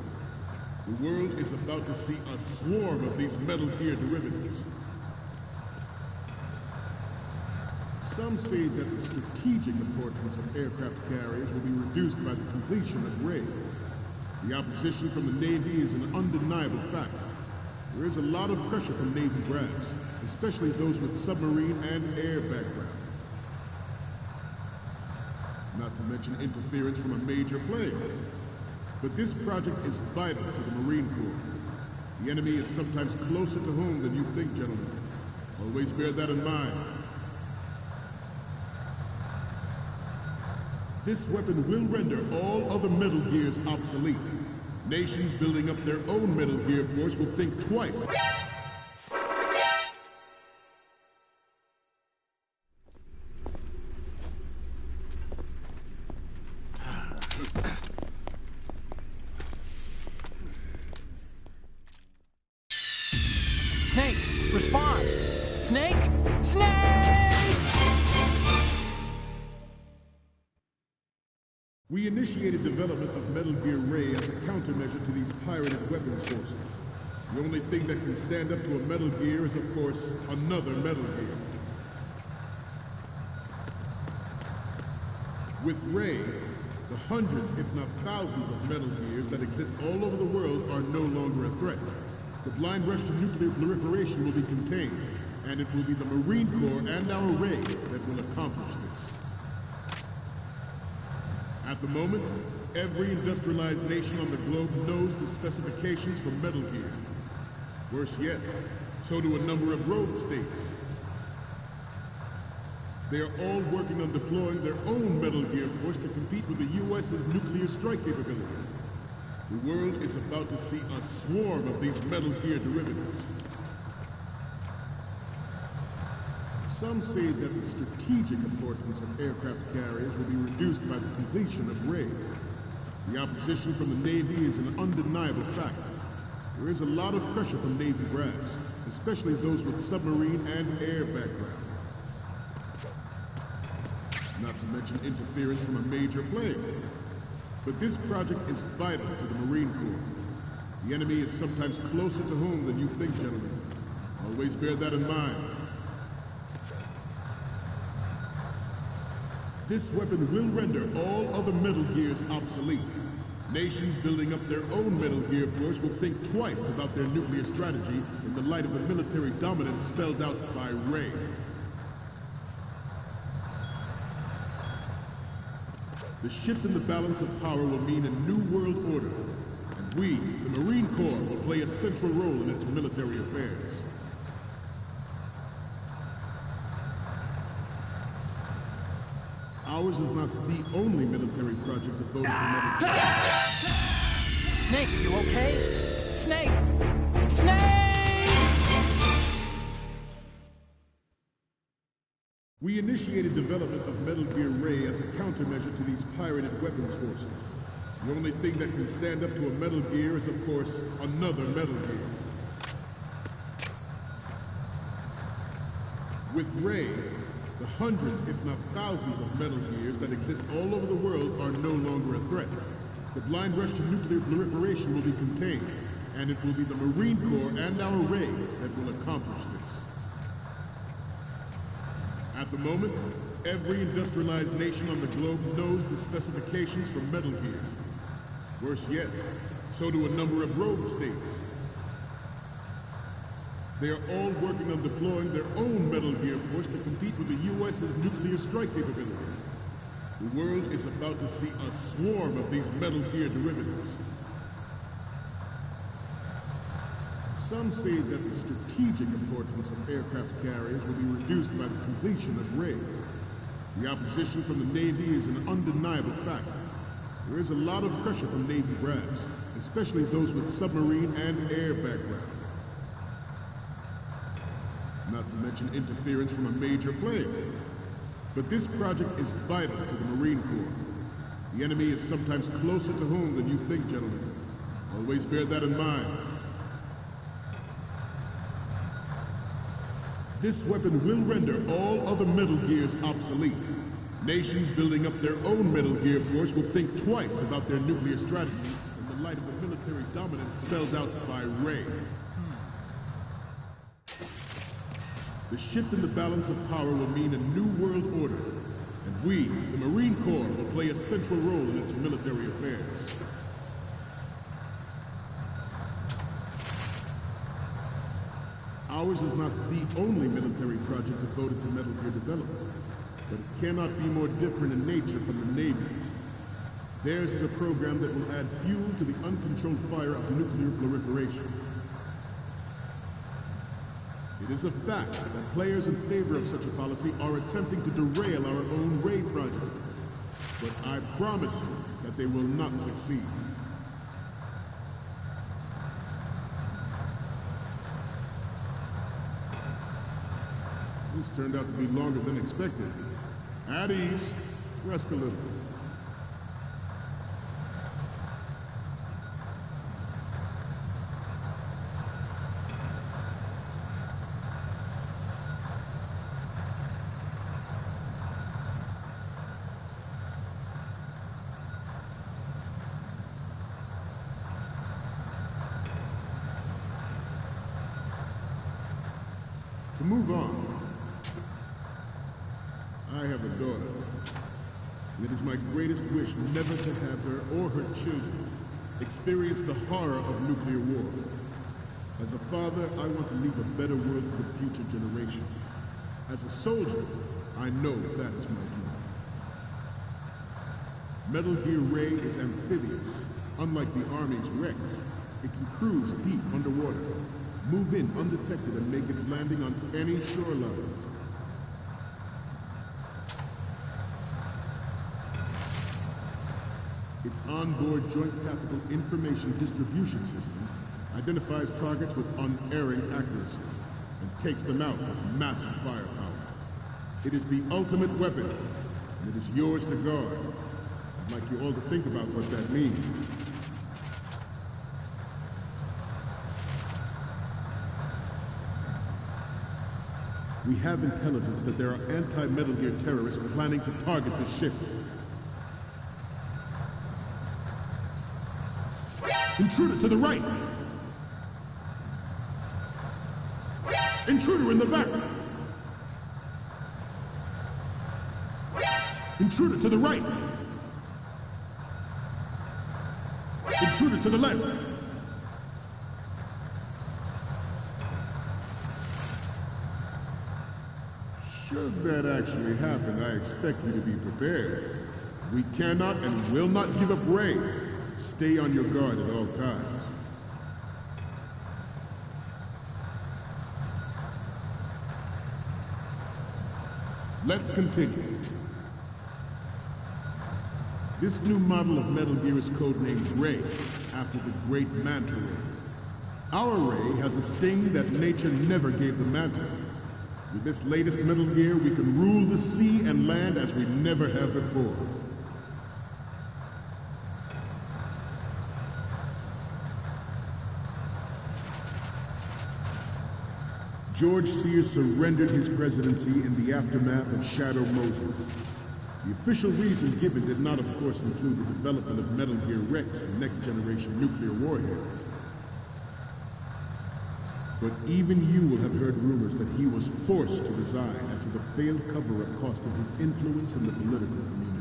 The world is about to see a swarm of these Metal Gear derivatives. Some say that the strategic importance of aircraft carriers will be reduced by the completion of Ray. The opposition from the Navy is an undeniable fact. There is a lot of pressure from Navy brass, especially those with submarine and air background. Not to mention interference from a major player. But this project is vital to the Marine Corps. The enemy is sometimes closer to home than you think, gentlemen. Always bear that in mind. This weapon will render all other Metal Gears obsolete. Nations building up their own Metal Gear force will think twice. Snake, respond! Snake! Snake! We initiated development of Metal Gear Ray as a countermeasure to these pirated weapons forces. The only thing that can stand up to a Metal Gear is, of course, another Metal Gear. With Ray, the hundreds, if not thousands, of Metal Gears that exist all over the world are no longer a threat. The blind rush to nuclear proliferation will be contained, and it will be the Marine Corps and our Ray that will accomplish this. At the moment, every industrialized nation on the globe knows the specifications for Metal Gear. Worse yet, so do a number of rogue states. They are all working on deploying their own Metal Gear force to compete with the U.S.'s nuclear strike capability. The world is about to see a swarm of these Metal Gear derivatives. Some say that the strategic importance of aircraft carriers will be reduced by the completion of Ray. The opposition from the Navy is an undeniable fact. There is a lot of pressure from Navy brass, especially those with submarine and air background. Not to mention interference from a major player. But this project is vital to the Marine Corps. The enemy is sometimes closer to home than you think, gentlemen. Always bear that in mind. This weapon will render all other Metal Gears obsolete. Nations building up their own Metal Gear force will think twice about their nuclear strategy in the light of the military dominance spelled out by Ray. The shift in the balance of power will mean a new world order, and we, the Marine Corps, will play a central role in its military affairs. Ours is not the only military project devoted to Metal Gear. Snake, you okay? Snake! Snake! We initiated development of Metal Gear Ray as a countermeasure to these pirated weapons forces. The only thing that can stand up to a Metal Gear is, of course, another Metal Gear. With Ray, the hundreds, if not thousands, of Metal Gears that exist all over the world are no longer a threat. The blind rush to nuclear proliferation will be contained, and it will be the Marine Corps and our Ray that will accomplish this. At the moment, every industrialized nation on the globe knows the specifications for Metal Gear. Worse yet, so do a number of rogue states. They are all working on deploying their own Metal Gear force to compete with the U.S.'s nuclear strike capability. The world is about to see a swarm of these Metal Gear derivatives. Some say that the strategic importance of aircraft carriers will be reduced by the completion of Ray. The opposition from the Navy is an undeniable fact. There is a lot of pressure from Navy brass, especially those with submarine and air background. not to mention interference from a major player. But this project is vital to the Marine Corps. The enemy is sometimes closer to home than you think, gentlemen. Always bear that in mind. This weapon will render all other Metal Gears obsolete. Nations building up their own Metal Gear force will think twice about their nuclear strategy in the light of the military dominance spelled out by Ray. The shift in the balance of power will mean a new world order, and we, the Marine Corps, will play a central role in its military affairs. Ours is not the only military project devoted to Metal Gear development, but it cannot be more different in nature from the Navy's. Theirs is a program that will add fuel to the uncontrolled fire of nuclear proliferation. It is a fact that players in favor of such a policy are attempting to derail our own Ray project, but I promise you that they will not succeed. This turned out to be longer than expected. At ease. Rest a little. To move on, I have a daughter, and it is my greatest wish never to have her or her children experience the horror of nuclear war. As a father, I want to leave a better world for the future generation. As a soldier, I know that is my duty. Metal Gear Ray is amphibious. Unlike the Army's Rex, it can cruise deep underwater, move in undetected, and make its landing on any shoreline. Its onboard Joint Tactical Information Distribution System identifies targets with unerring accuracy and takes them out with massive firepower. It is the ultimate weapon, and it is yours to guard. I'd like you all to think about what that means. We have intelligence that there are anti-Metal Gear terrorists planning to target the ship. Intruder to the right! Intruder in the back! Intruder to the right! Intruder to the left! Should that actually happen, I expect you to be prepared. We cannot and will not give up Ray. Stay on your guard at all times. Let's continue. This new model of Metal Gear is codenamed Ray, after the great Manta Ray. Our Ray has a sting that nature never gave the Manta. With this latest Metal Gear, we can rule the sea and land as we never have before. George Sears surrendered his presidency in the aftermath of Shadow Moses. The official reason given did not, of course, include the development of Metal Gear Rex and next-generation nuclear warheads. But even you will have heard rumors that he was forced to resign after the failed cover-up cost him his influence in the political community.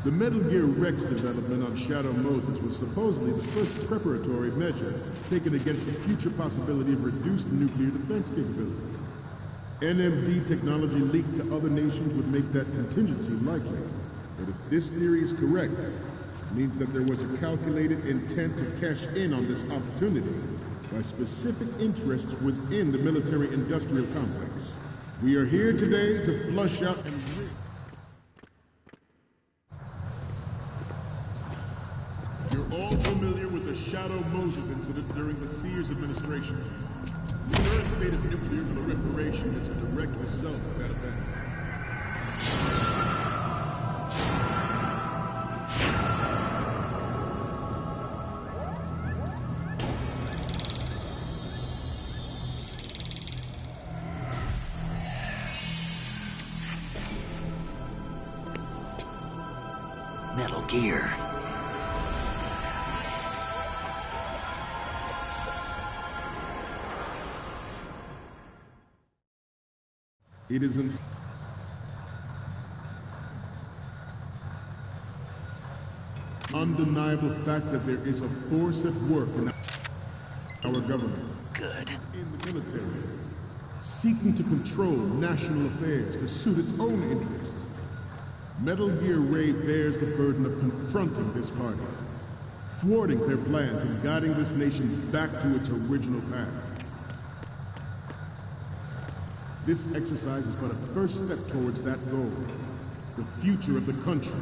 The Metal Gear Rex development on Shadow Moses was supposedly the first preparatory measure taken against the future possibility of reduced nuclear defense capability. NMD technology leaked to other nations would make that contingency likely. But if this theory is correct, it means that there was a calculated intent to cash in on this opportunity by specific interests within the military-industrial complex. We are here today to flush out and rid. You're all familiar with the the Shadow Moses incident during the Sears administration. The current state of nuclear proliferation is a direct result of that event. Metal Gear. It is an undeniable fact that there is a force at work in our government. Good. In the military, seeking to control national affairs to suit its own interests. Metal Gear Ray bears the burden of confronting this party, thwarting their plans and guiding this nation back to its original path. This exercise is but a first step towards that goal. The future of the country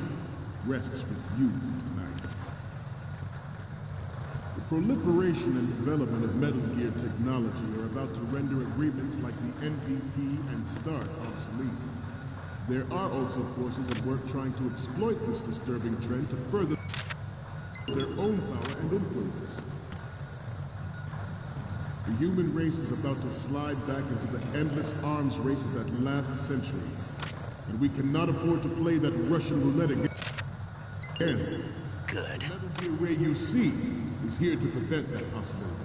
rests with you tonight. The proliferation and development of Metal Gear technology are about to render agreements like the NPT and START obsolete. There are also forces at work trying to exploit this disturbing trend to further their own power and influence. The human race is about to slide back into the endless arms race of that last century. And we cannot afford to play that Russian roulette again. Good. Metal Gear Ray you see is here to prevent that possibility.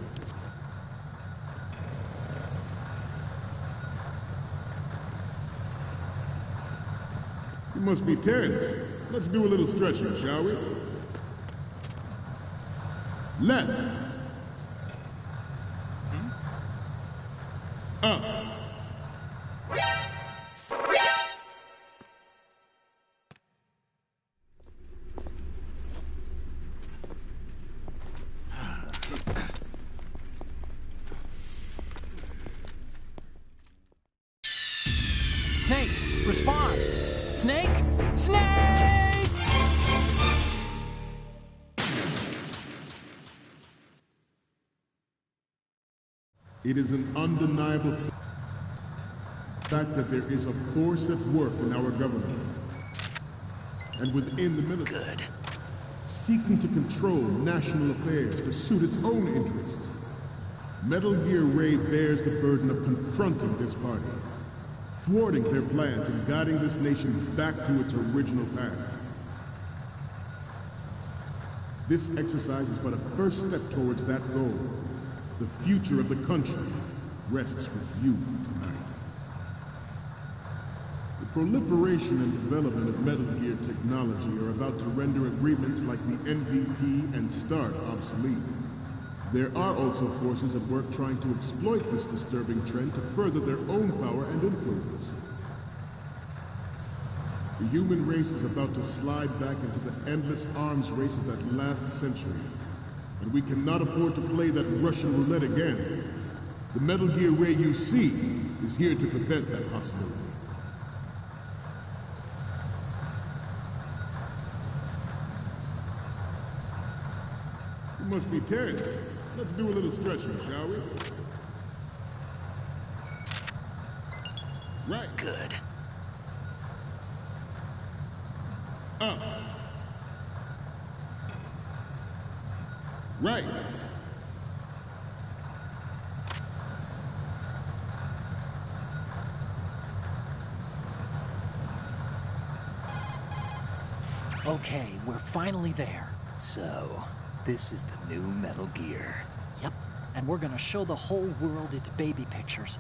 You must be tense. Let's do a little stretching, shall we? Left. Up. Snake, respond! Snake? Snake! It is an undeniable fact that there is a force at work in our government and within the military. Good. Seeking to control national affairs to suit its own interests. Metal Gear Ray bears the burden of confronting this party, thwarting their plans and guiding this nation back to its original path. This exercise is but a first step towards that goal. The future of the country rests with you tonight. The proliferation and development of Metal Gear technology are about to render agreements like the NPT and START obsolete. There are also forces at work trying to exploit this disturbing trend to further their own power and influence. The human race is about to slide back into the endless arms race of that last century. And we cannot afford to play that Russian roulette again. The Metal Gear Ray you see is here to prevent that possibility. You must be tense. Let's do a little stretching, shall we? Right. Good. Up. Right. Okay, we're finally there. So, this is the new Metal Gear. Yep, and we're gonna show the whole world its baby pictures.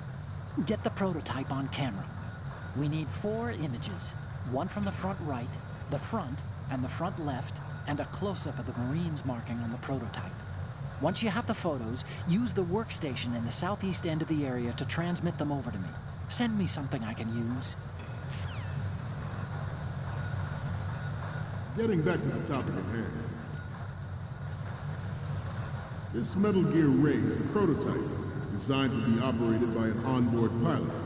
Get the prototype on camera. We need 4 images. One from the front right, the front, and the front left, and a close-up of the Marines marking on the prototype. Once you have the photos, use the workstation in the southeast end of the area to transmit them over to me. Send me something I can use. Getting back to the topic at hand. This Metal Gear Ray is a prototype designed to be operated by an onboard pilot.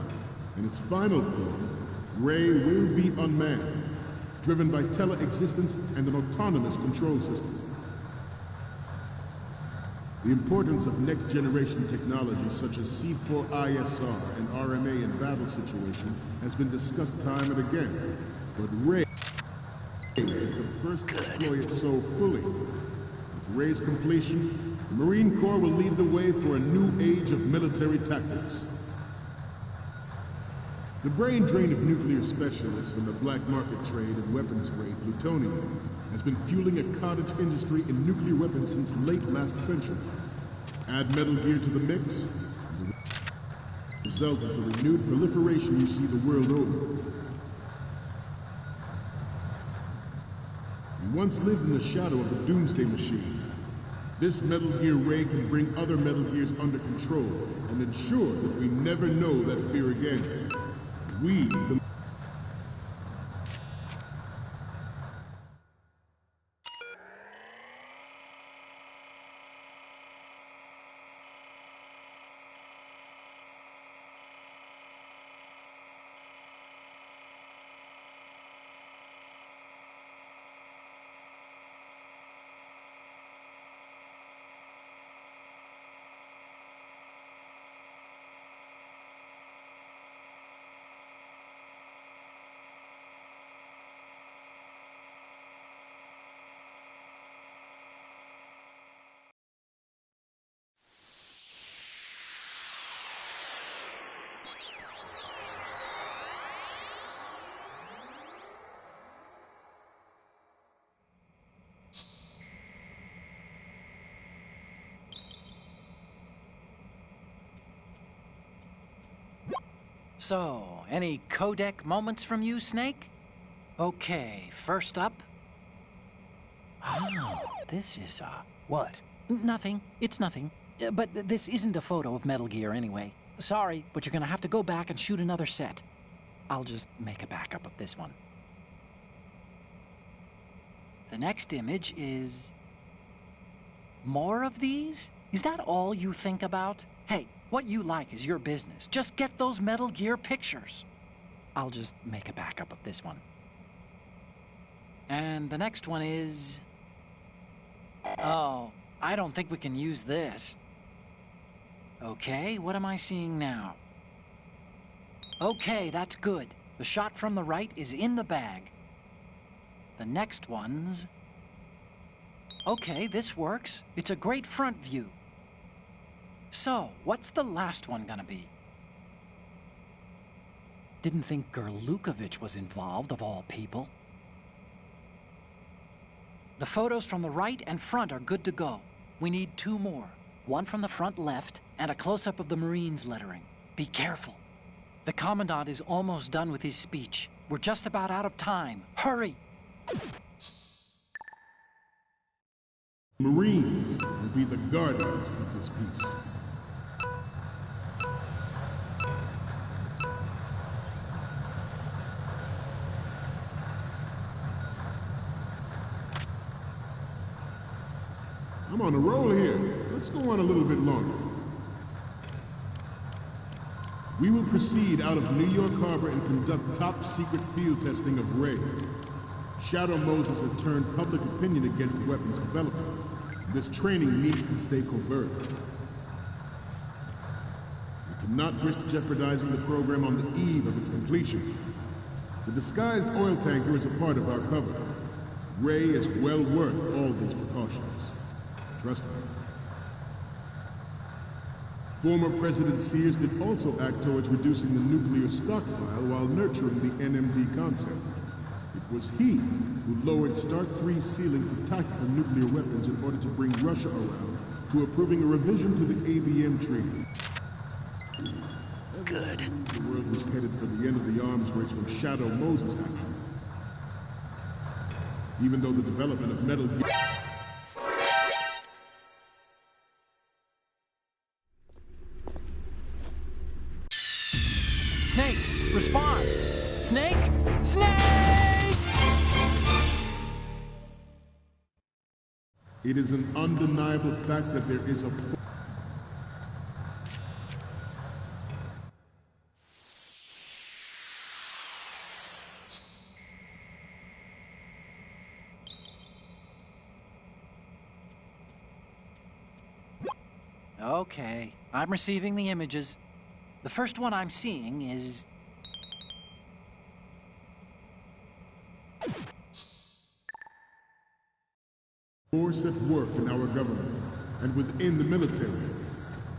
In its final form, Ray will be unmanned, driven by tele-existence and an autonomous control system. The importance of next-generation technology such as C4ISR and RMA in battle situation has been discussed time and again, but Ray is the first to deploy it so fully. With Ray's completion, the Marine Corps will lead the way for a new age of military tactics. The brain drain of nuclear specialists and the black market trade in weapons-grade plutonium has been fueling a cottage industry in nuclear weapons since late last century. Add Metal Gear to the mix, and the result is the renewed proliferation you see the world over. We once lived in the shadow of the Doomsday Machine. This Metal Gear Ray can bring other Metal Gears under control and ensure that we never know that fear again. We, the So, any codec moments from you, Snake? Okay, first up... Oh, this is, What? Nothing. It's nothing. But this isn't a photo of Metal Gear anyway. Sorry, but you're gonna have to go back and shoot another set. I'll just make a backup of this one. The next image is... More of these? Is that all you think about? Hey, what you like is your business. Just get those Metal Gear pictures. I'll just make a backup of this one. And the next one is... Oh, I don't think we can use this. Okay, what am I seeing now? Okay, that's good. The shot from the right is in the bag. The next one's... Okay, this works. It's a great front view. So, what's the last one gonna be? Didn't think Gurlukovich was involved, of all people. The photos from the right and front are good to go. We need 2 more. One from the front left, and a close-up of the Marines lettering. Be careful. The Commandant is almost done with his speech. We're just about out of time. Hurry! Marines will be the guardians of this peace. I'm on a roll here. Let's go on a little bit longer. We will proceed out of New York Harbor and conduct top-secret field testing of Ray. Shadow Moses has turned public opinion against weapons development. This training needs to stay covert. We cannot risk jeopardizing the program on the eve of its completion. The disguised oil tanker is a part of our cover. Ray is well worth all these precautions. Trust me. Former President Sears did also act towards reducing the nuclear stockpile while nurturing the NMD concept. It was he who lowered Start 3's ceiling for tactical nuclear weapons in order to bring Russia around to approving a revision to the ABM treaty. Good. The world was headed for the end of the arms race when Shadow Moses happened. Even though the development of Metal Gear... Snake, respond! Snake? Snake! It is an undeniable fact that there is a... Okay, I'm receiving the images. The first one I'm seeing is... Force at work in our government and within the military,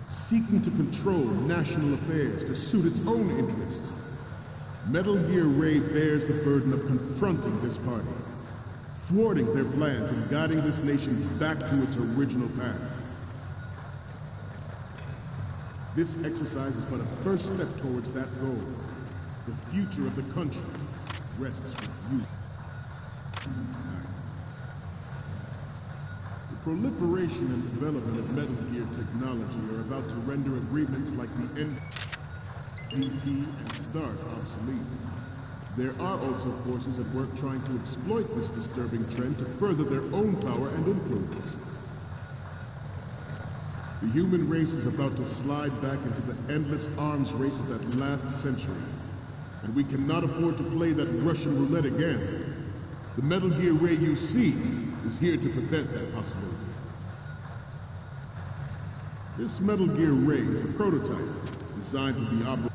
seeking to control national affairs to suit its own interests. Metal Gear Ray bears the burden of confronting this party, thwarting their plans and guiding this nation back to its original path. This exercise is but a first step towards that goal. The future of the country rests with you tonight. The proliferation and development of Metal Gear technology are about to render agreements like the NPT and START obsolete. There are also forces at work trying to exploit this disturbing trend to further their own power and influence. The human race is about to slide back into the endless arms race of that last century, and we cannot afford to play that Russian roulette again. The Metal Gear Ray you see is here to prevent that possibility. This Metal Gear Ray is a prototype designed to be operated.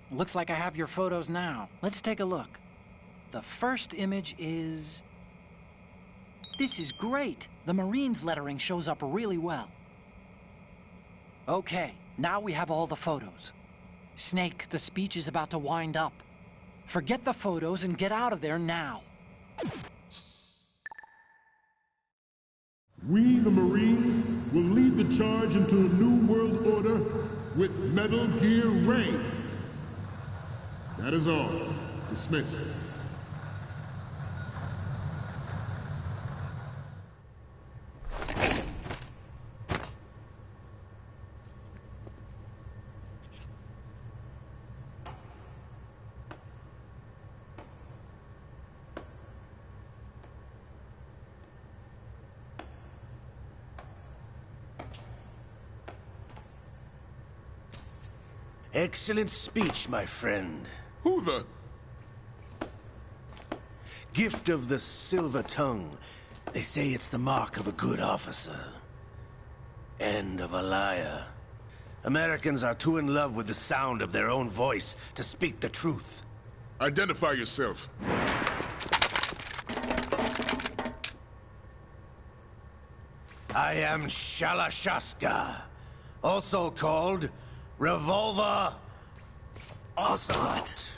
Looks like I have your photos now. Let's take a look. The first image is... This is great! The Marines lettering shows up really well. Okay, now we have all the photos. Snake, the speech is about to wind up. Forget the photos and get out of there now. We, the Marines, will lead the charge into a new world order with Metal Gear Ray. That is all. Dismissed. Excellent speech, my friend. Who the... Gift of the silver tongue. They say it's the mark of a good officer. And of a liar. Americans are too in love with the sound of their own voice to speak the truth. Identify yourself. I am Shalashaska, also called Revolver Ocelot.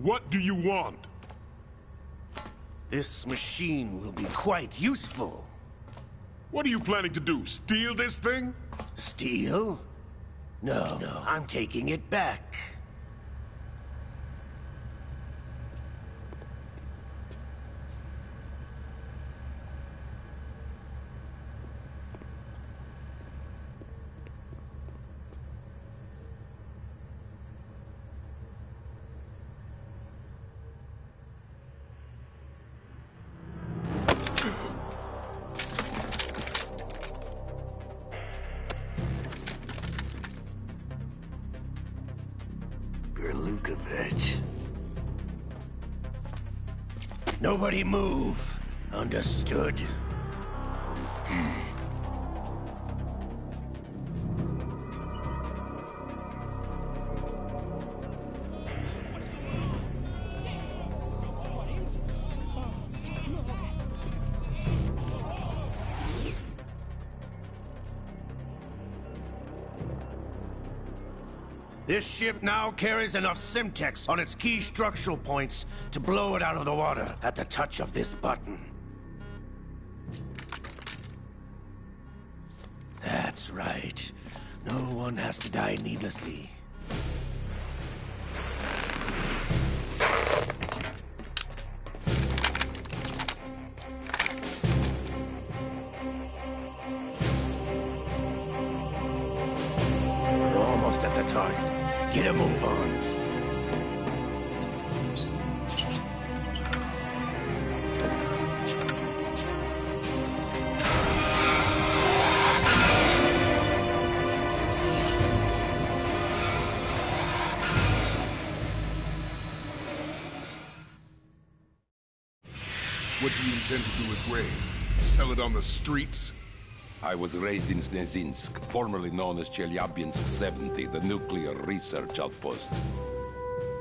What do you want? This machine will be quite useful. What are you planning to do? Steal this thing? Steal? No, I'm taking it back. Gurlukovich. Nobody move. Understood? This ship now carries enough Simtex on its key structural points to blow it out of the water at the touch of this button. That's right. No one has to die needlessly. almost at the target. Get a move on. What do you intend to do with Ray? Sell it on the streets? I was raised in Snezinsk, formerly known as Chelyabinsk 70, the nuclear research outpost.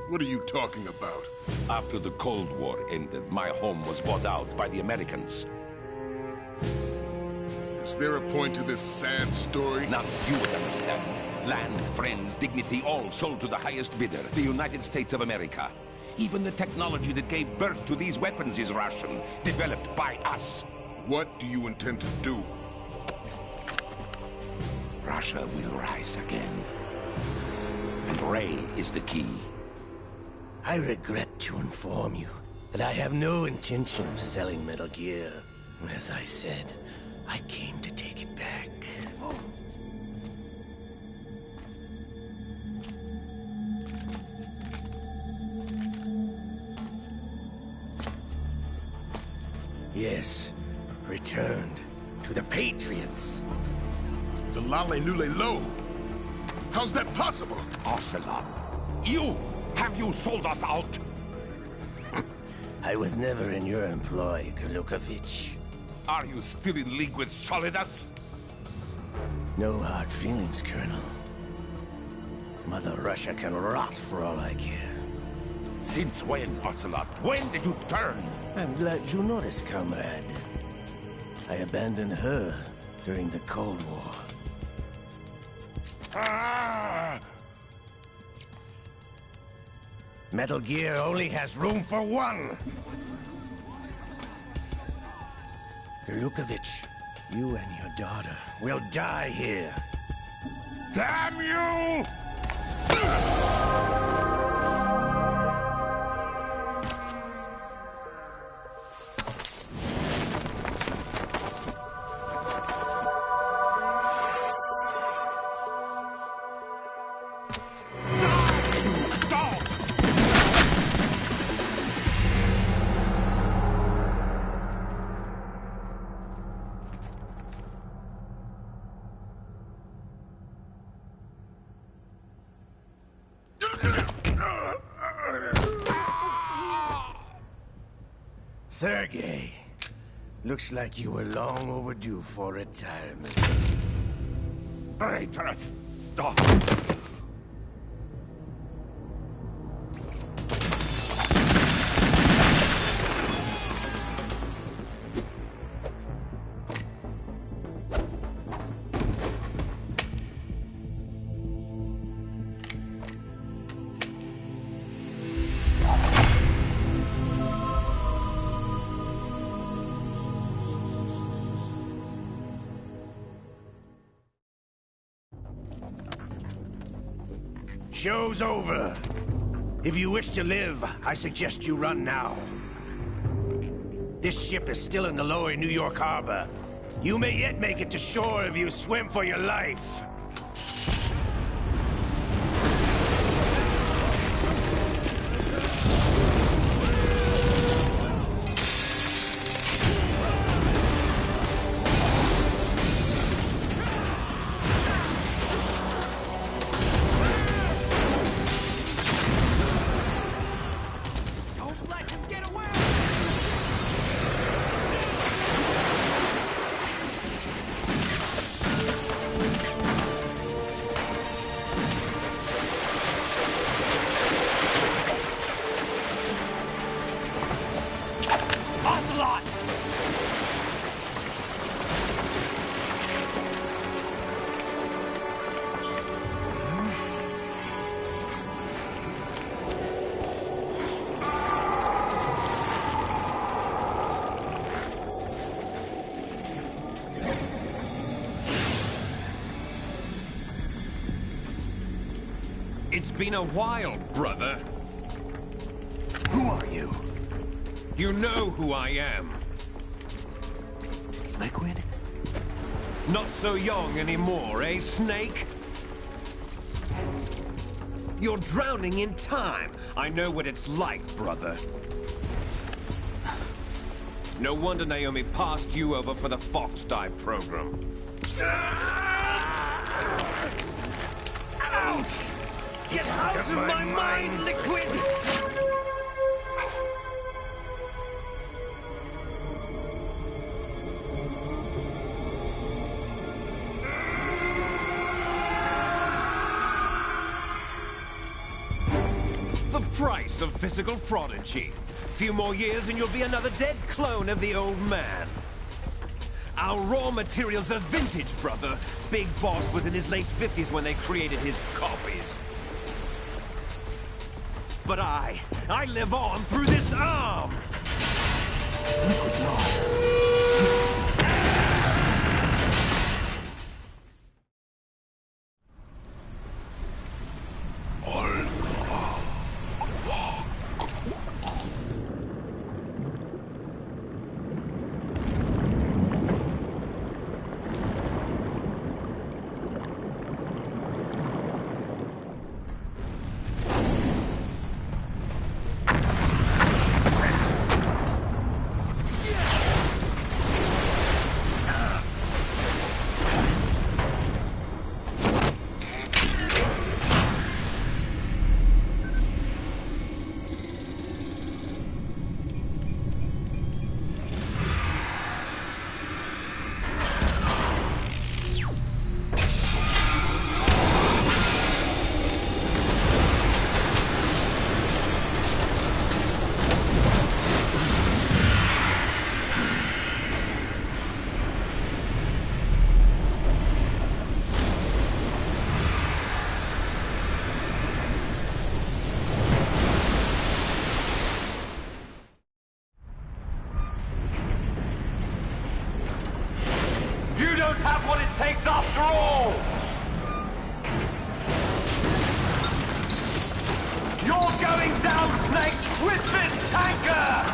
What are you talking about? After the Cold War ended, my home was bought out by the Americans. Is there a point to this sad story? Now you would understand. Land, friends, dignity, all sold to the highest bidder, the United States of America. Even the technology that gave birth to these weapons is Russian, developed by us. What do you intend to do? Russia will rise again. And Ray is the key. I regret to inform you that I have no intention of selling Metal Gear. As I said, I came to take it back. Yes, returned to the Patriots. The Lale Lule Lo? How's that possible? Ocelot, have you sold us out? I was never in your employ, Gurlukovich. Are you still in league with Solidus? No hard feelings, Colonel. Mother Russia can rot for all I care. Since when, Ocelot? When did you turn? I'm glad you noticed, comrade. I abandoned her during the Cold War. Ah! Metal Gear only has room for one! Gurlukovich, you and your daughter will die here. Damn you! Sergei, looks like you were long overdue for retirement. Traitorous dog! Show's over. If you wish to live, I suggest you run now. This ship is still in the lower New York harbor. You may yet make it to shore if you swim for your life. It's been a while, brother. Who are you? You know who I am. Liquid? Not so young anymore, eh, Snake? You're drowning in time. I know what it's like, brother. No wonder Naomi passed you over for the Fox Dive program. Ouch! Get out of my mind, Liquid! The price of physical prodigy. Few more years and you'll be another dead clone of the old man. Our raw materials are vintage, brother. Big Boss was in his late 50s when they created his copies. But I live on through this arm! Liquid's on. Takes after all! You're going down, Snake, with this tanker!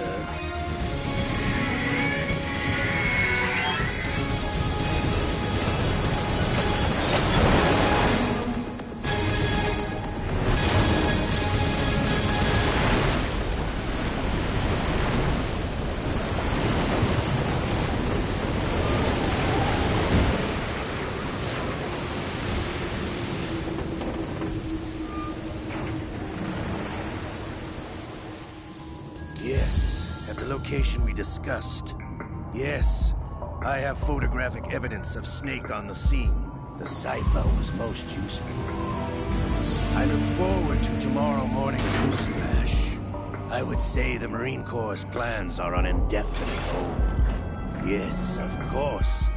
sir. Yes, at the location we discussed. Yes, I have photographic evidence of Snake on the scene. The cipher was most useful. I look forward to tomorrow morning's news flash. I would say the Marine Corps' plans are on indefinite hold. Yes, of course,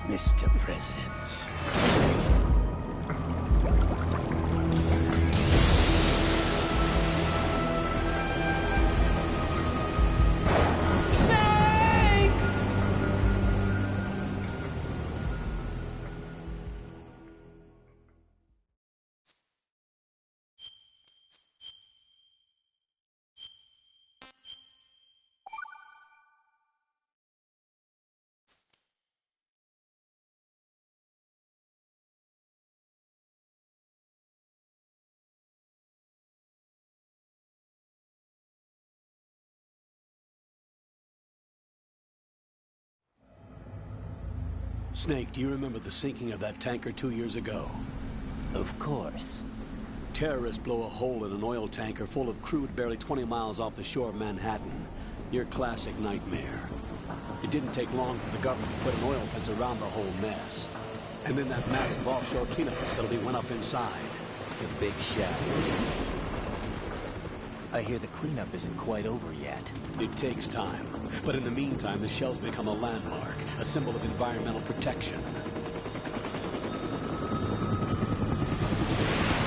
Mr. President. Snake, do you remember the sinking of that tanker 2 years ago? Of course. Terrorists blow a hole in an oil tanker full of crude barely 20 miles off the shore of Manhattan. Your classic nightmare. It didn't take long for the government to put an oil fence around the whole mess. And then that massive offshore cleanup facility went up inside. The big shell. I hear the cleanup isn't quite over yet. It takes time. But in the meantime, the shell's become a landmark, a symbol of environmental protection.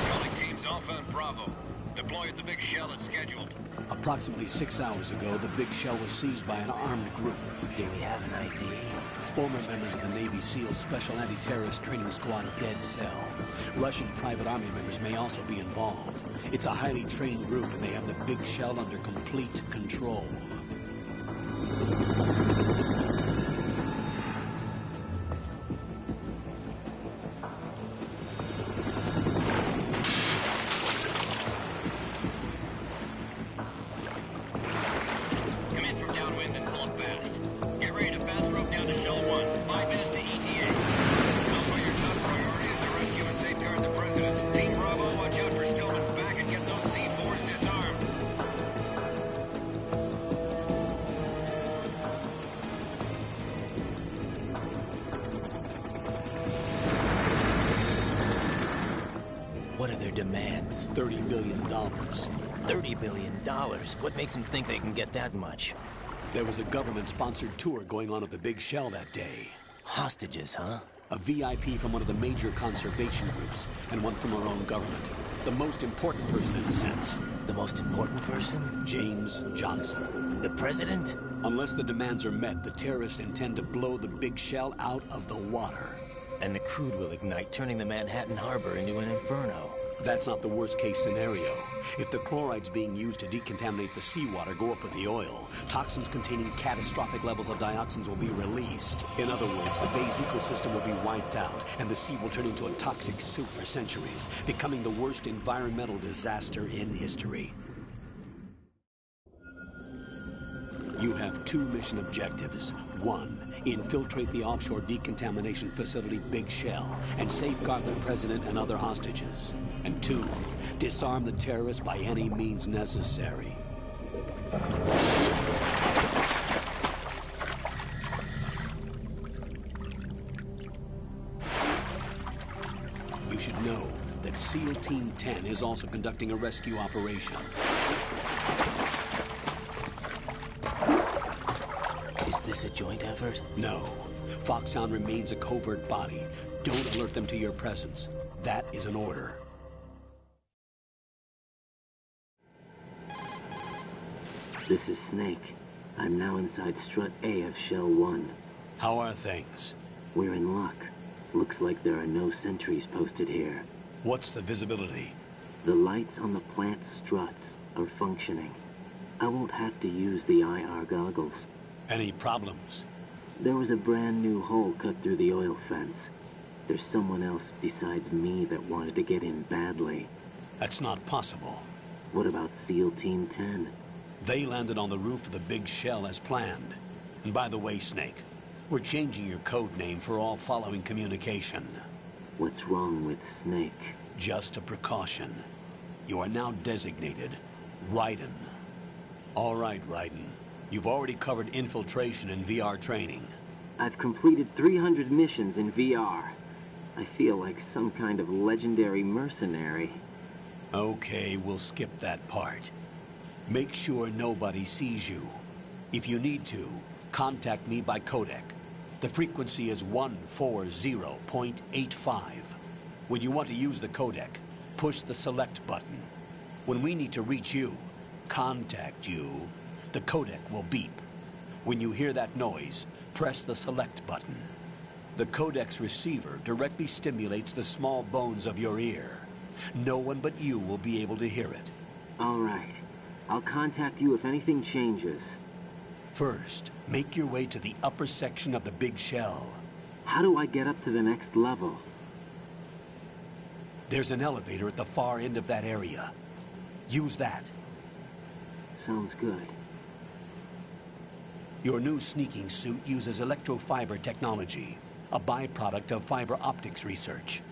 Calling teams Alpha and Bravo. Deploy at the big shell as scheduled. Approximately 6 hours ago, the big shell was seized by an armed group. Do we have an ID? Former members of the Navy SEAL Special Anti-Terrorist Training Squad Dead Cell. Russian private army members may also be involved. It's a highly trained group, and they have the big shell under complete control. Come in from downwind and pull up fast. Get ready to fast rope down to Shell 1. 5 minutes to ETA. Alpha, your top priority is to rescue and safeguard the President. Team Bravo, watch out for Stillman's back and get those C4s disarmed. What are their demands? $30 billion. $30 billion? What makes them think they can get that much? There was a government-sponsored tour going on at the big shell that day. Hostages, huh? A VIP from one of the major conservation groups, and one from our own government. The most important person in a sense. The most important person? James Johnson. The president? Unless the demands are met, the terrorists intend to blow the big shell out of the water. And the crude will ignite, turning the Manhattan Harbor into an inferno. That's not the worst-case scenario. If the chlorides being used to decontaminate the seawater go up with the oil, toxins containing catastrophic levels of dioxins will be released. In other words, the bay's ecosystem will be wiped out, and the sea will turn into a toxic soup for centuries, becoming the worst environmental disaster in history. You have 2 mission objectives. 1, infiltrate the offshore decontamination facility Big Shell and safeguard the president and other hostages. And 2, disarm the terrorists by any means necessary. You should know that SEAL Team 10 is also conducting a rescue operation. Is this a joint effort? No. Foxhound remains a covert body. Don't alert them to your presence. That is an order. This is Snake. I'm now inside Strut A of Shell 1. How are things? We're in luck. Looks like there are no sentries posted here. What's the visibility? The lights on the plant struts are functioning. I won't have to use the IR goggles. Any problems? There was a brand new hole cut through the oil fence. There's someone else besides me that wanted to get in badly. That's not possible. What about SEAL Team 10? They landed on the roof of the big shell as planned. And by the way, Snake, we're changing your code name for all following communication. What's wrong with Snake? Just a precaution. You are now designated Raiden. All right, Raiden. You've already covered infiltration and VR training. I've completed 300 missions in VR. I feel like some kind of legendary mercenary. Okay, we'll skip that part. Make sure nobody sees you. If you need to, contact me by codec. The frequency is 140.85. When you want to use the codec, push the select button. When we need to reach you, contact you, the codec will beep. When you hear that noise, press the select button. The codec's receiver directly stimulates the small bones of your ear. No one but you will be able to hear it. All right. I'll contact you if anything changes. First, make your way to the upper section of the big shell. How do I get up to the next level? There's an elevator at the far end of that area. Use that. Sounds good. Your new sneaking suit uses electrofiber technology, a byproduct of fiber optics research.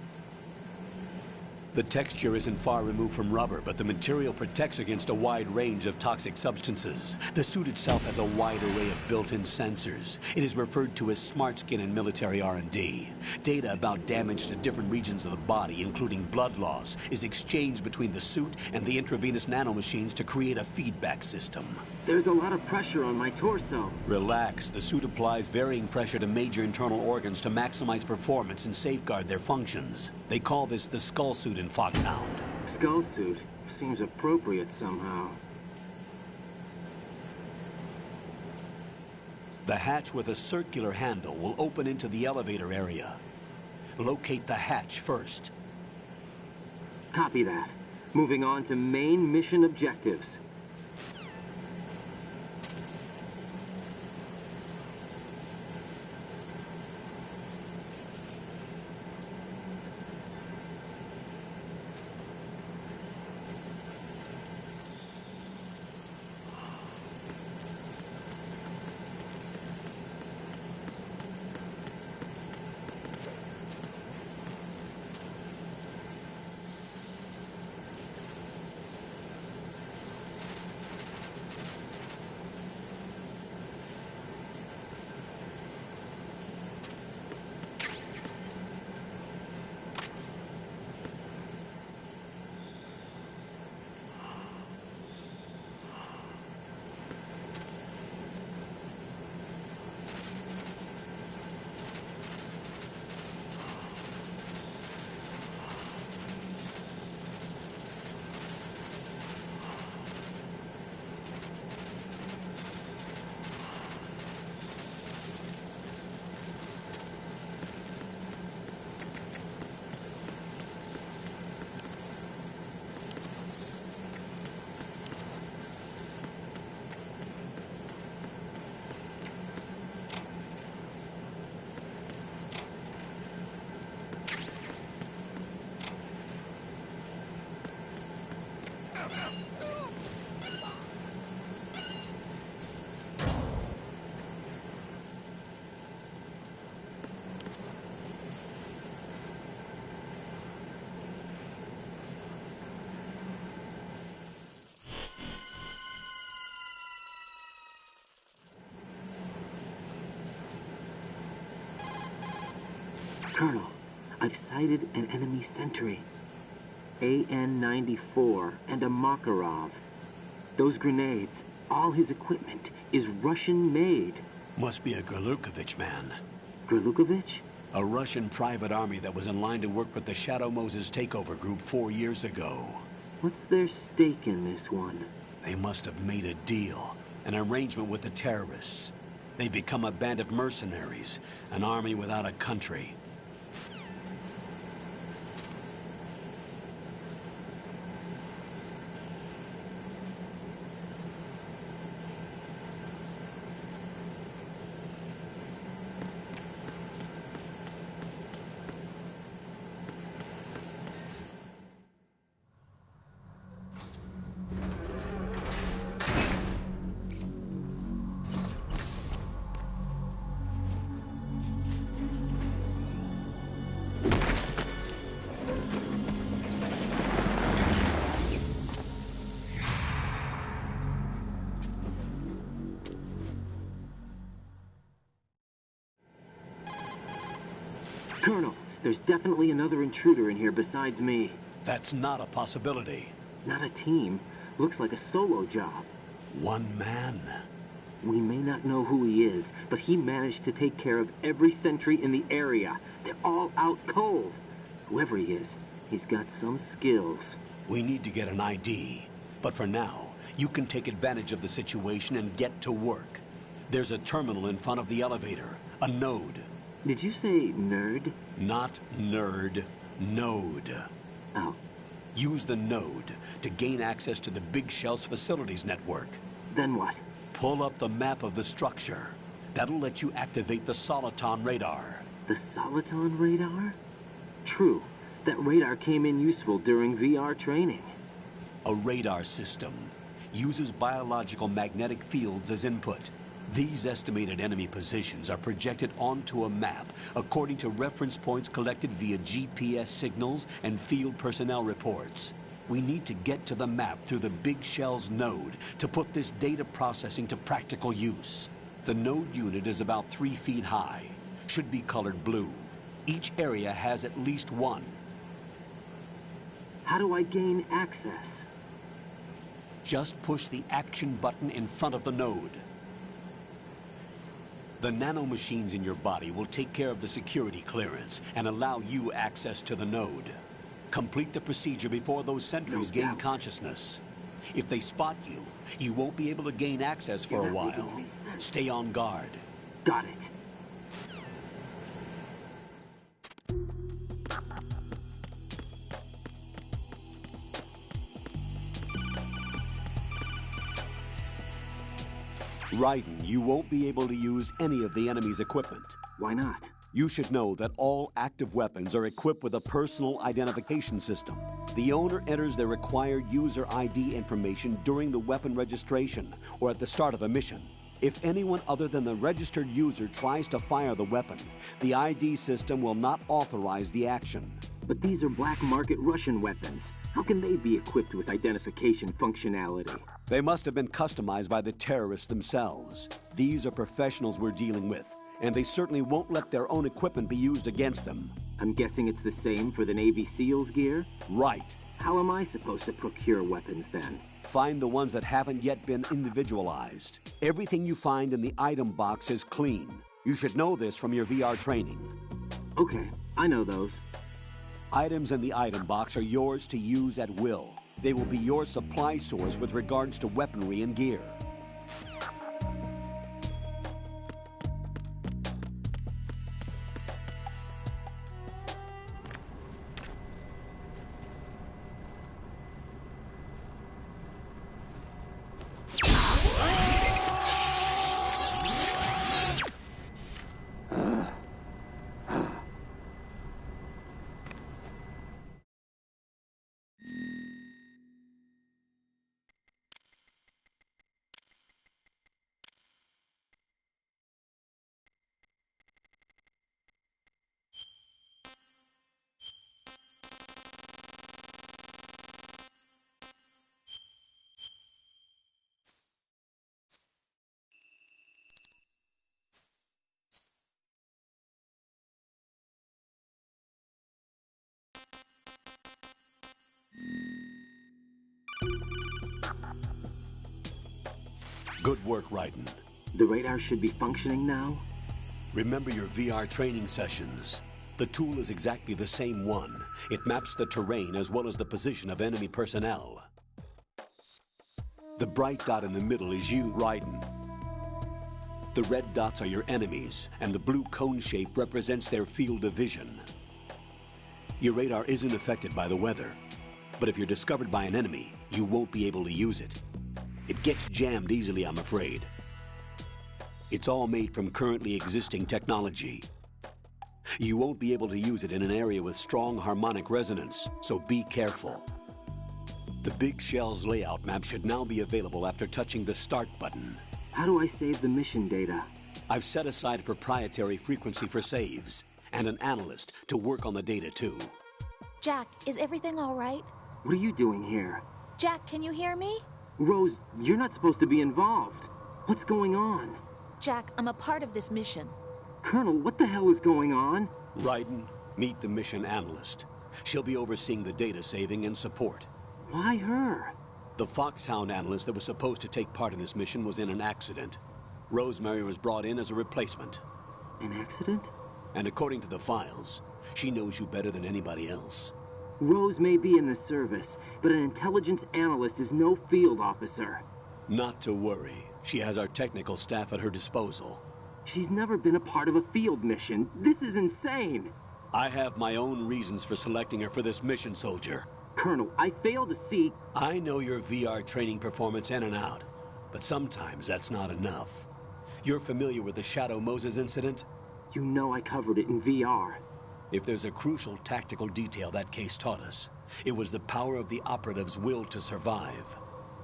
The texture isn't far removed from rubber, but the material protects against a wide range of toxic substances. The suit itself has a wide array of built-in sensors. It is referred to as smart skin in military R&D. Data about damage to different regions of the body, including blood loss, is exchanged between the suit and the intravenous nanomachines to create a feedback system. There's a lot of pressure on my torso. Relax. The suit applies varying pressure to major internal organs to maximize performance and safeguard their functions. They call this the skull suit in Foxhound. Skull suit? Seems appropriate somehow. The hatch with a circular handle will open into the elevator area. Locate the hatch first. Copy that. Moving on to main mission objectives. Colonel, I've sighted an enemy sentry. AN-94 and a Makarov. Those grenades, all his equipment, is Russian-made. Must be a Gurlukovich man. Gurlukovich? A Russian private army that was in line to work with the Shadow Moses takeover group 4 years ago. What's their stake in this one? They must have made a deal, an arrangement with the terrorists. They become a band of mercenaries, an army without a country. Colonel, there's definitely another intruder in here besides me. That's not a possibility. Not a team. Looks like a solo job. One man. We may not know who he is, but he managed to take care of every sentry in the area. They're all out cold. Whoever he is, he's got some skills. We need to get an ID. But for now, you can take advantage of the situation and get to work. There's a terminal in front of the elevator. A node. Did you say nerd? Not nerd. Node. Oh. Use the node to gain access to the Big Shell's facilities network. Then what? Pull up the map of the structure. That'll let you activate the Soliton radar. The Soliton radar? True. That radar came in useful during VR training. A radar system uses biological magnetic fields as input. These estimated enemy positions are projected onto a map according to reference points collected via GPS signals and field personnel reports. We need to get to the map through the Big Shell's node to put this data processing to practical use. The node unit is about 3 feet high, should be colored blue. Each area has at least one. How do I gain access? Just push the action button in front of the node. The nanomachines in your body will take care of the security clearance and allow you access to the node. Complete the procedure before those sentries gain consciousness. If they spot you, you won't be able to gain access for a while. Stay on guard. Got it. Raiden, you won't be able to use any of the enemy's equipment. Why not? You should know that all active weapons are equipped with a personal identification system. The owner enters their required user ID information during the weapon registration or at the start of a mission. If anyone other than the registered user tries to fire the weapon, the ID system will not authorize the action. But these are black market Russian weapons. How can they be equipped with identification functionality? They must have been customized by the terrorists themselves. These are professionals we're dealing with, and they certainly won't let their own equipment be used against them. I'm guessing it's the same for the Navy SEALs gear? Right. How am I supposed to procure weapons then? Find the ones that haven't yet been individualized. Everything you find in the item box is clean. You should know this from your VR training. Okay, I know those. Items in the item box are yours to use at will. They will be your supply source with regards to weaponry and gear. Good work, Raiden. The radar should be functioning now? Remember your VR training sessions. The tool is exactly the same one. It maps the terrain as well as the position of enemy personnel. The bright dot in the middle is you, Raiden. The red dots are your enemies, and the blue cone shape represents their field of vision. Your radar isn't affected by the weather, but if you're discovered by an enemy, you won't be able to use it. It gets jammed easily, I'm afraid. It's all made from currently existing technology. You won't be able to use it in an area with strong harmonic resonance, so be careful. The Big Shell's layout map should now be available after touching the Start button. How do I save the mission data? I've set aside a proprietary frequency for saves, and an analyst to work on the data too. Jack, is everything all right? What are you doing here? Jack, can you hear me? Rose, you're not supposed to be involved. What's going on? Jack, I'm a part of this mission. Colonel, what the hell is going on? Raiden, Meet the mission analyst. She'll be overseeing the data saving and support. Why her? The Foxhound analyst that was supposed to take part in this mission was in an accident. Rosemary was brought in as a replacement. An accident? And according to the files, she knows you better than anybody else. Rose may be in the service, but an intelligence analyst is no field officer. Not to worry. She has our technical staff at her disposal. She's never been a part of a field mission. This is insane. I have my own reasons for selecting her for this mission, soldier. Colonel, I fail to see... I know your VR training performance in and out, but sometimes that's not enough. You're familiar with the Shadow Moses incident? You know I covered it in VR. If there's a crucial tactical detail that case taught us, it was the power of the operative's will to survive.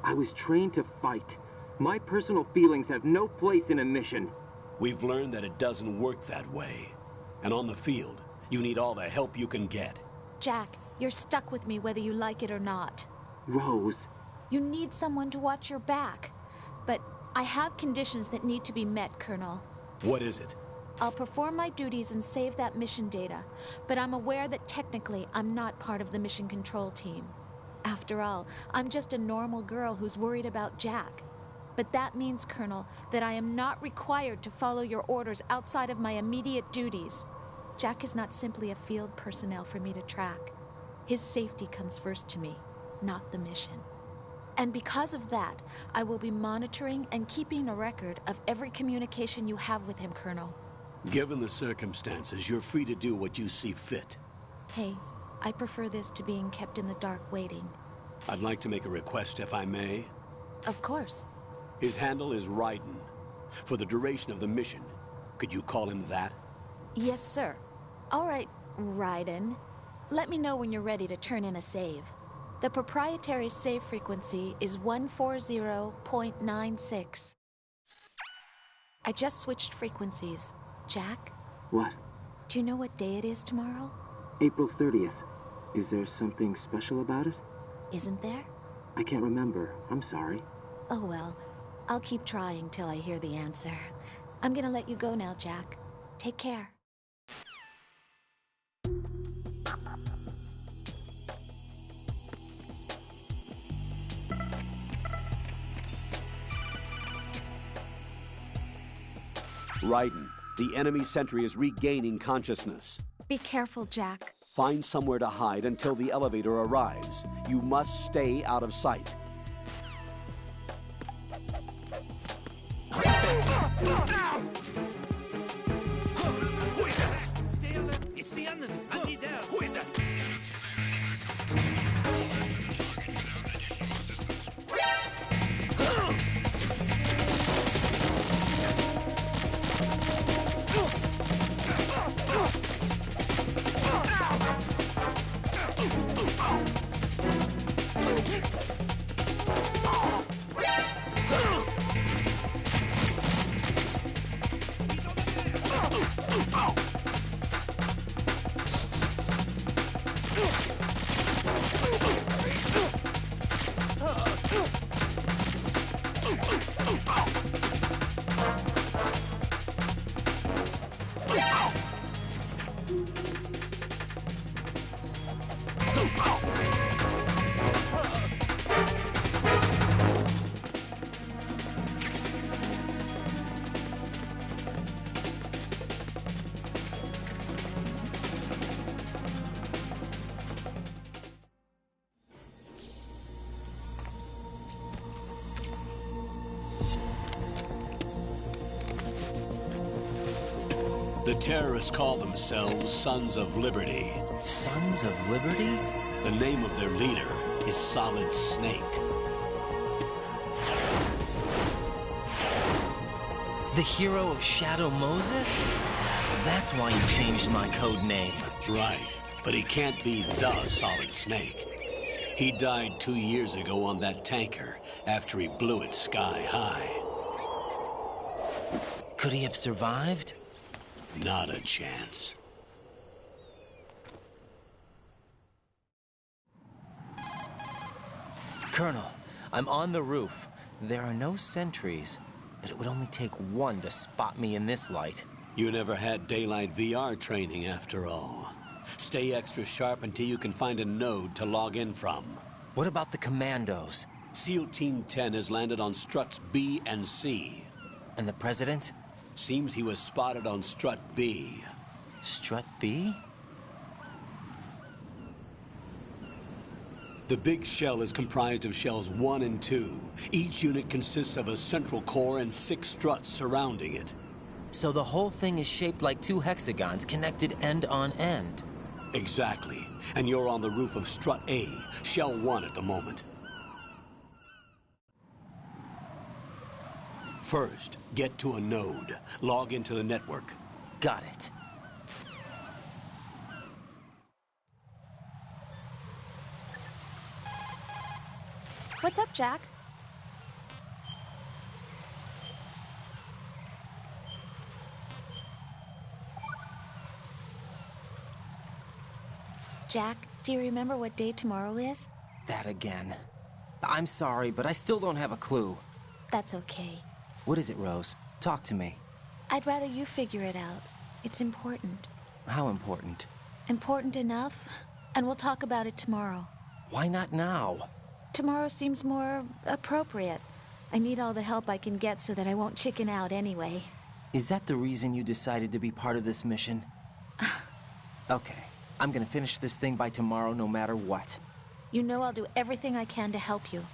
I was trained to fight. My personal feelings have no place in a mission. We've learned that it doesn't work that way. And on the field, you need all the help you can get. Jack, you're stuck with me whether you like it or not. Rose. You need someone to watch your back. But I have conditions that need to be met, Colonel. What is it? I'll perform my duties and save that mission data, but I'm aware that technically I'm not part of the mission control team. After all, I'm just a normal girl who's worried about Jack. But that means, Colonel, that I am not required to follow your orders outside of my immediate duties. Jack is not simply a field personnel for me to track. His safety comes first to me, not the mission. And because of that, I will be monitoring and keeping a record of every communication you have with him, Colonel. Given the circumstances, you're free to do what you see fit. Hey, I prefer this to being kept in the dark waiting. I'd like to make a request, if I may. Of course. His handle is Raiden. For the duration of the mission, could you call him that? Yes, sir. All right, Raiden. Let me know when you're ready to turn in a save. The proprietary save frequency is 140.96. I just switched frequencies. Jack? What? Do you know what day it is tomorrow? April 30th. Is there something special about it? Isn't there? I can't remember. I'm sorry. Oh well. I'll keep trying till I hear the answer. I'm gonna let you go now, Jack. Take care. Raiden, the enemy sentry is regaining consciousness. Be careful, Jack. Find somewhere to hide until the elevator arrives. You must stay out of sight. Who is that? Stay alert. It's the enemy. I need help. Who is that? The terrorists call themselves Sons of Liberty. Sons of Liberty? The name of their leader is Solid Snake. The hero of Shadow Moses? So that's why you changed my code name. Right, but he can't be the Solid Snake. He died 2 years ago on that tanker after he blew it sky high. Could he have survived? Not a chance. Colonel, I'm on the roof. There are no sentries, but it would only take one to spot me in this light. You never had daylight VR training after all. Stay extra sharp until you can find a node to log in from. What about the commandos? SEAL Team 10 has landed on struts B and C. And the President? Seems he was spotted on strut B. Strut B? The big shell is comprised of shells 1 and 2. Each unit consists of a central core and 6 struts surrounding it. So the whole thing is shaped like 2 hexagons connected end on end. Exactly. And you're on the roof of strut A, shell 1 at the moment. First, get to a node. Log into the network. Got it. What's up, Jack? Jack, do you remember what day tomorrow is? That again. I'm sorry, but I still don't have a clue. That's okay. What is it, Rose? Talk to me. I'd rather you figure it out. It's important. How important? Important enough, and we'll talk about it tomorrow. Why not now? Tomorrow seems more appropriate. I need all the help I can get so that I won't chicken out anyway. Is that the reason you decided to be part of this mission? Okay. I'm gonna finish this thing by tomorrow no matter what. You know I'll do everything I can to help you.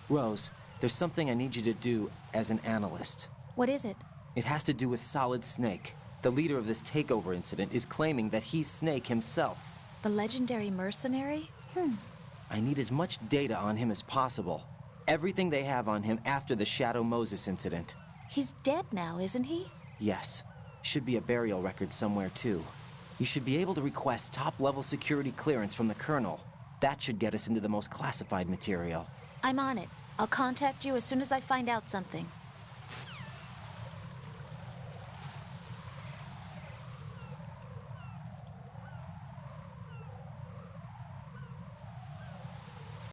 Rose, there's something I need you to do as an analyst. What is it? It has to do with Solid Snake. The leader of this takeover incident is claiming that he's Snake himself. The legendary mercenary? I need as much data on him as possible. Everything they have on him after the Shadow Moses incident. He's dead now, isn't he? Yes. Should be a burial record somewhere, too. You should be able to request top-level security clearance from the Colonel. That should get us into the most classified material. I'm on it. I'll contact you as soon as I find out something.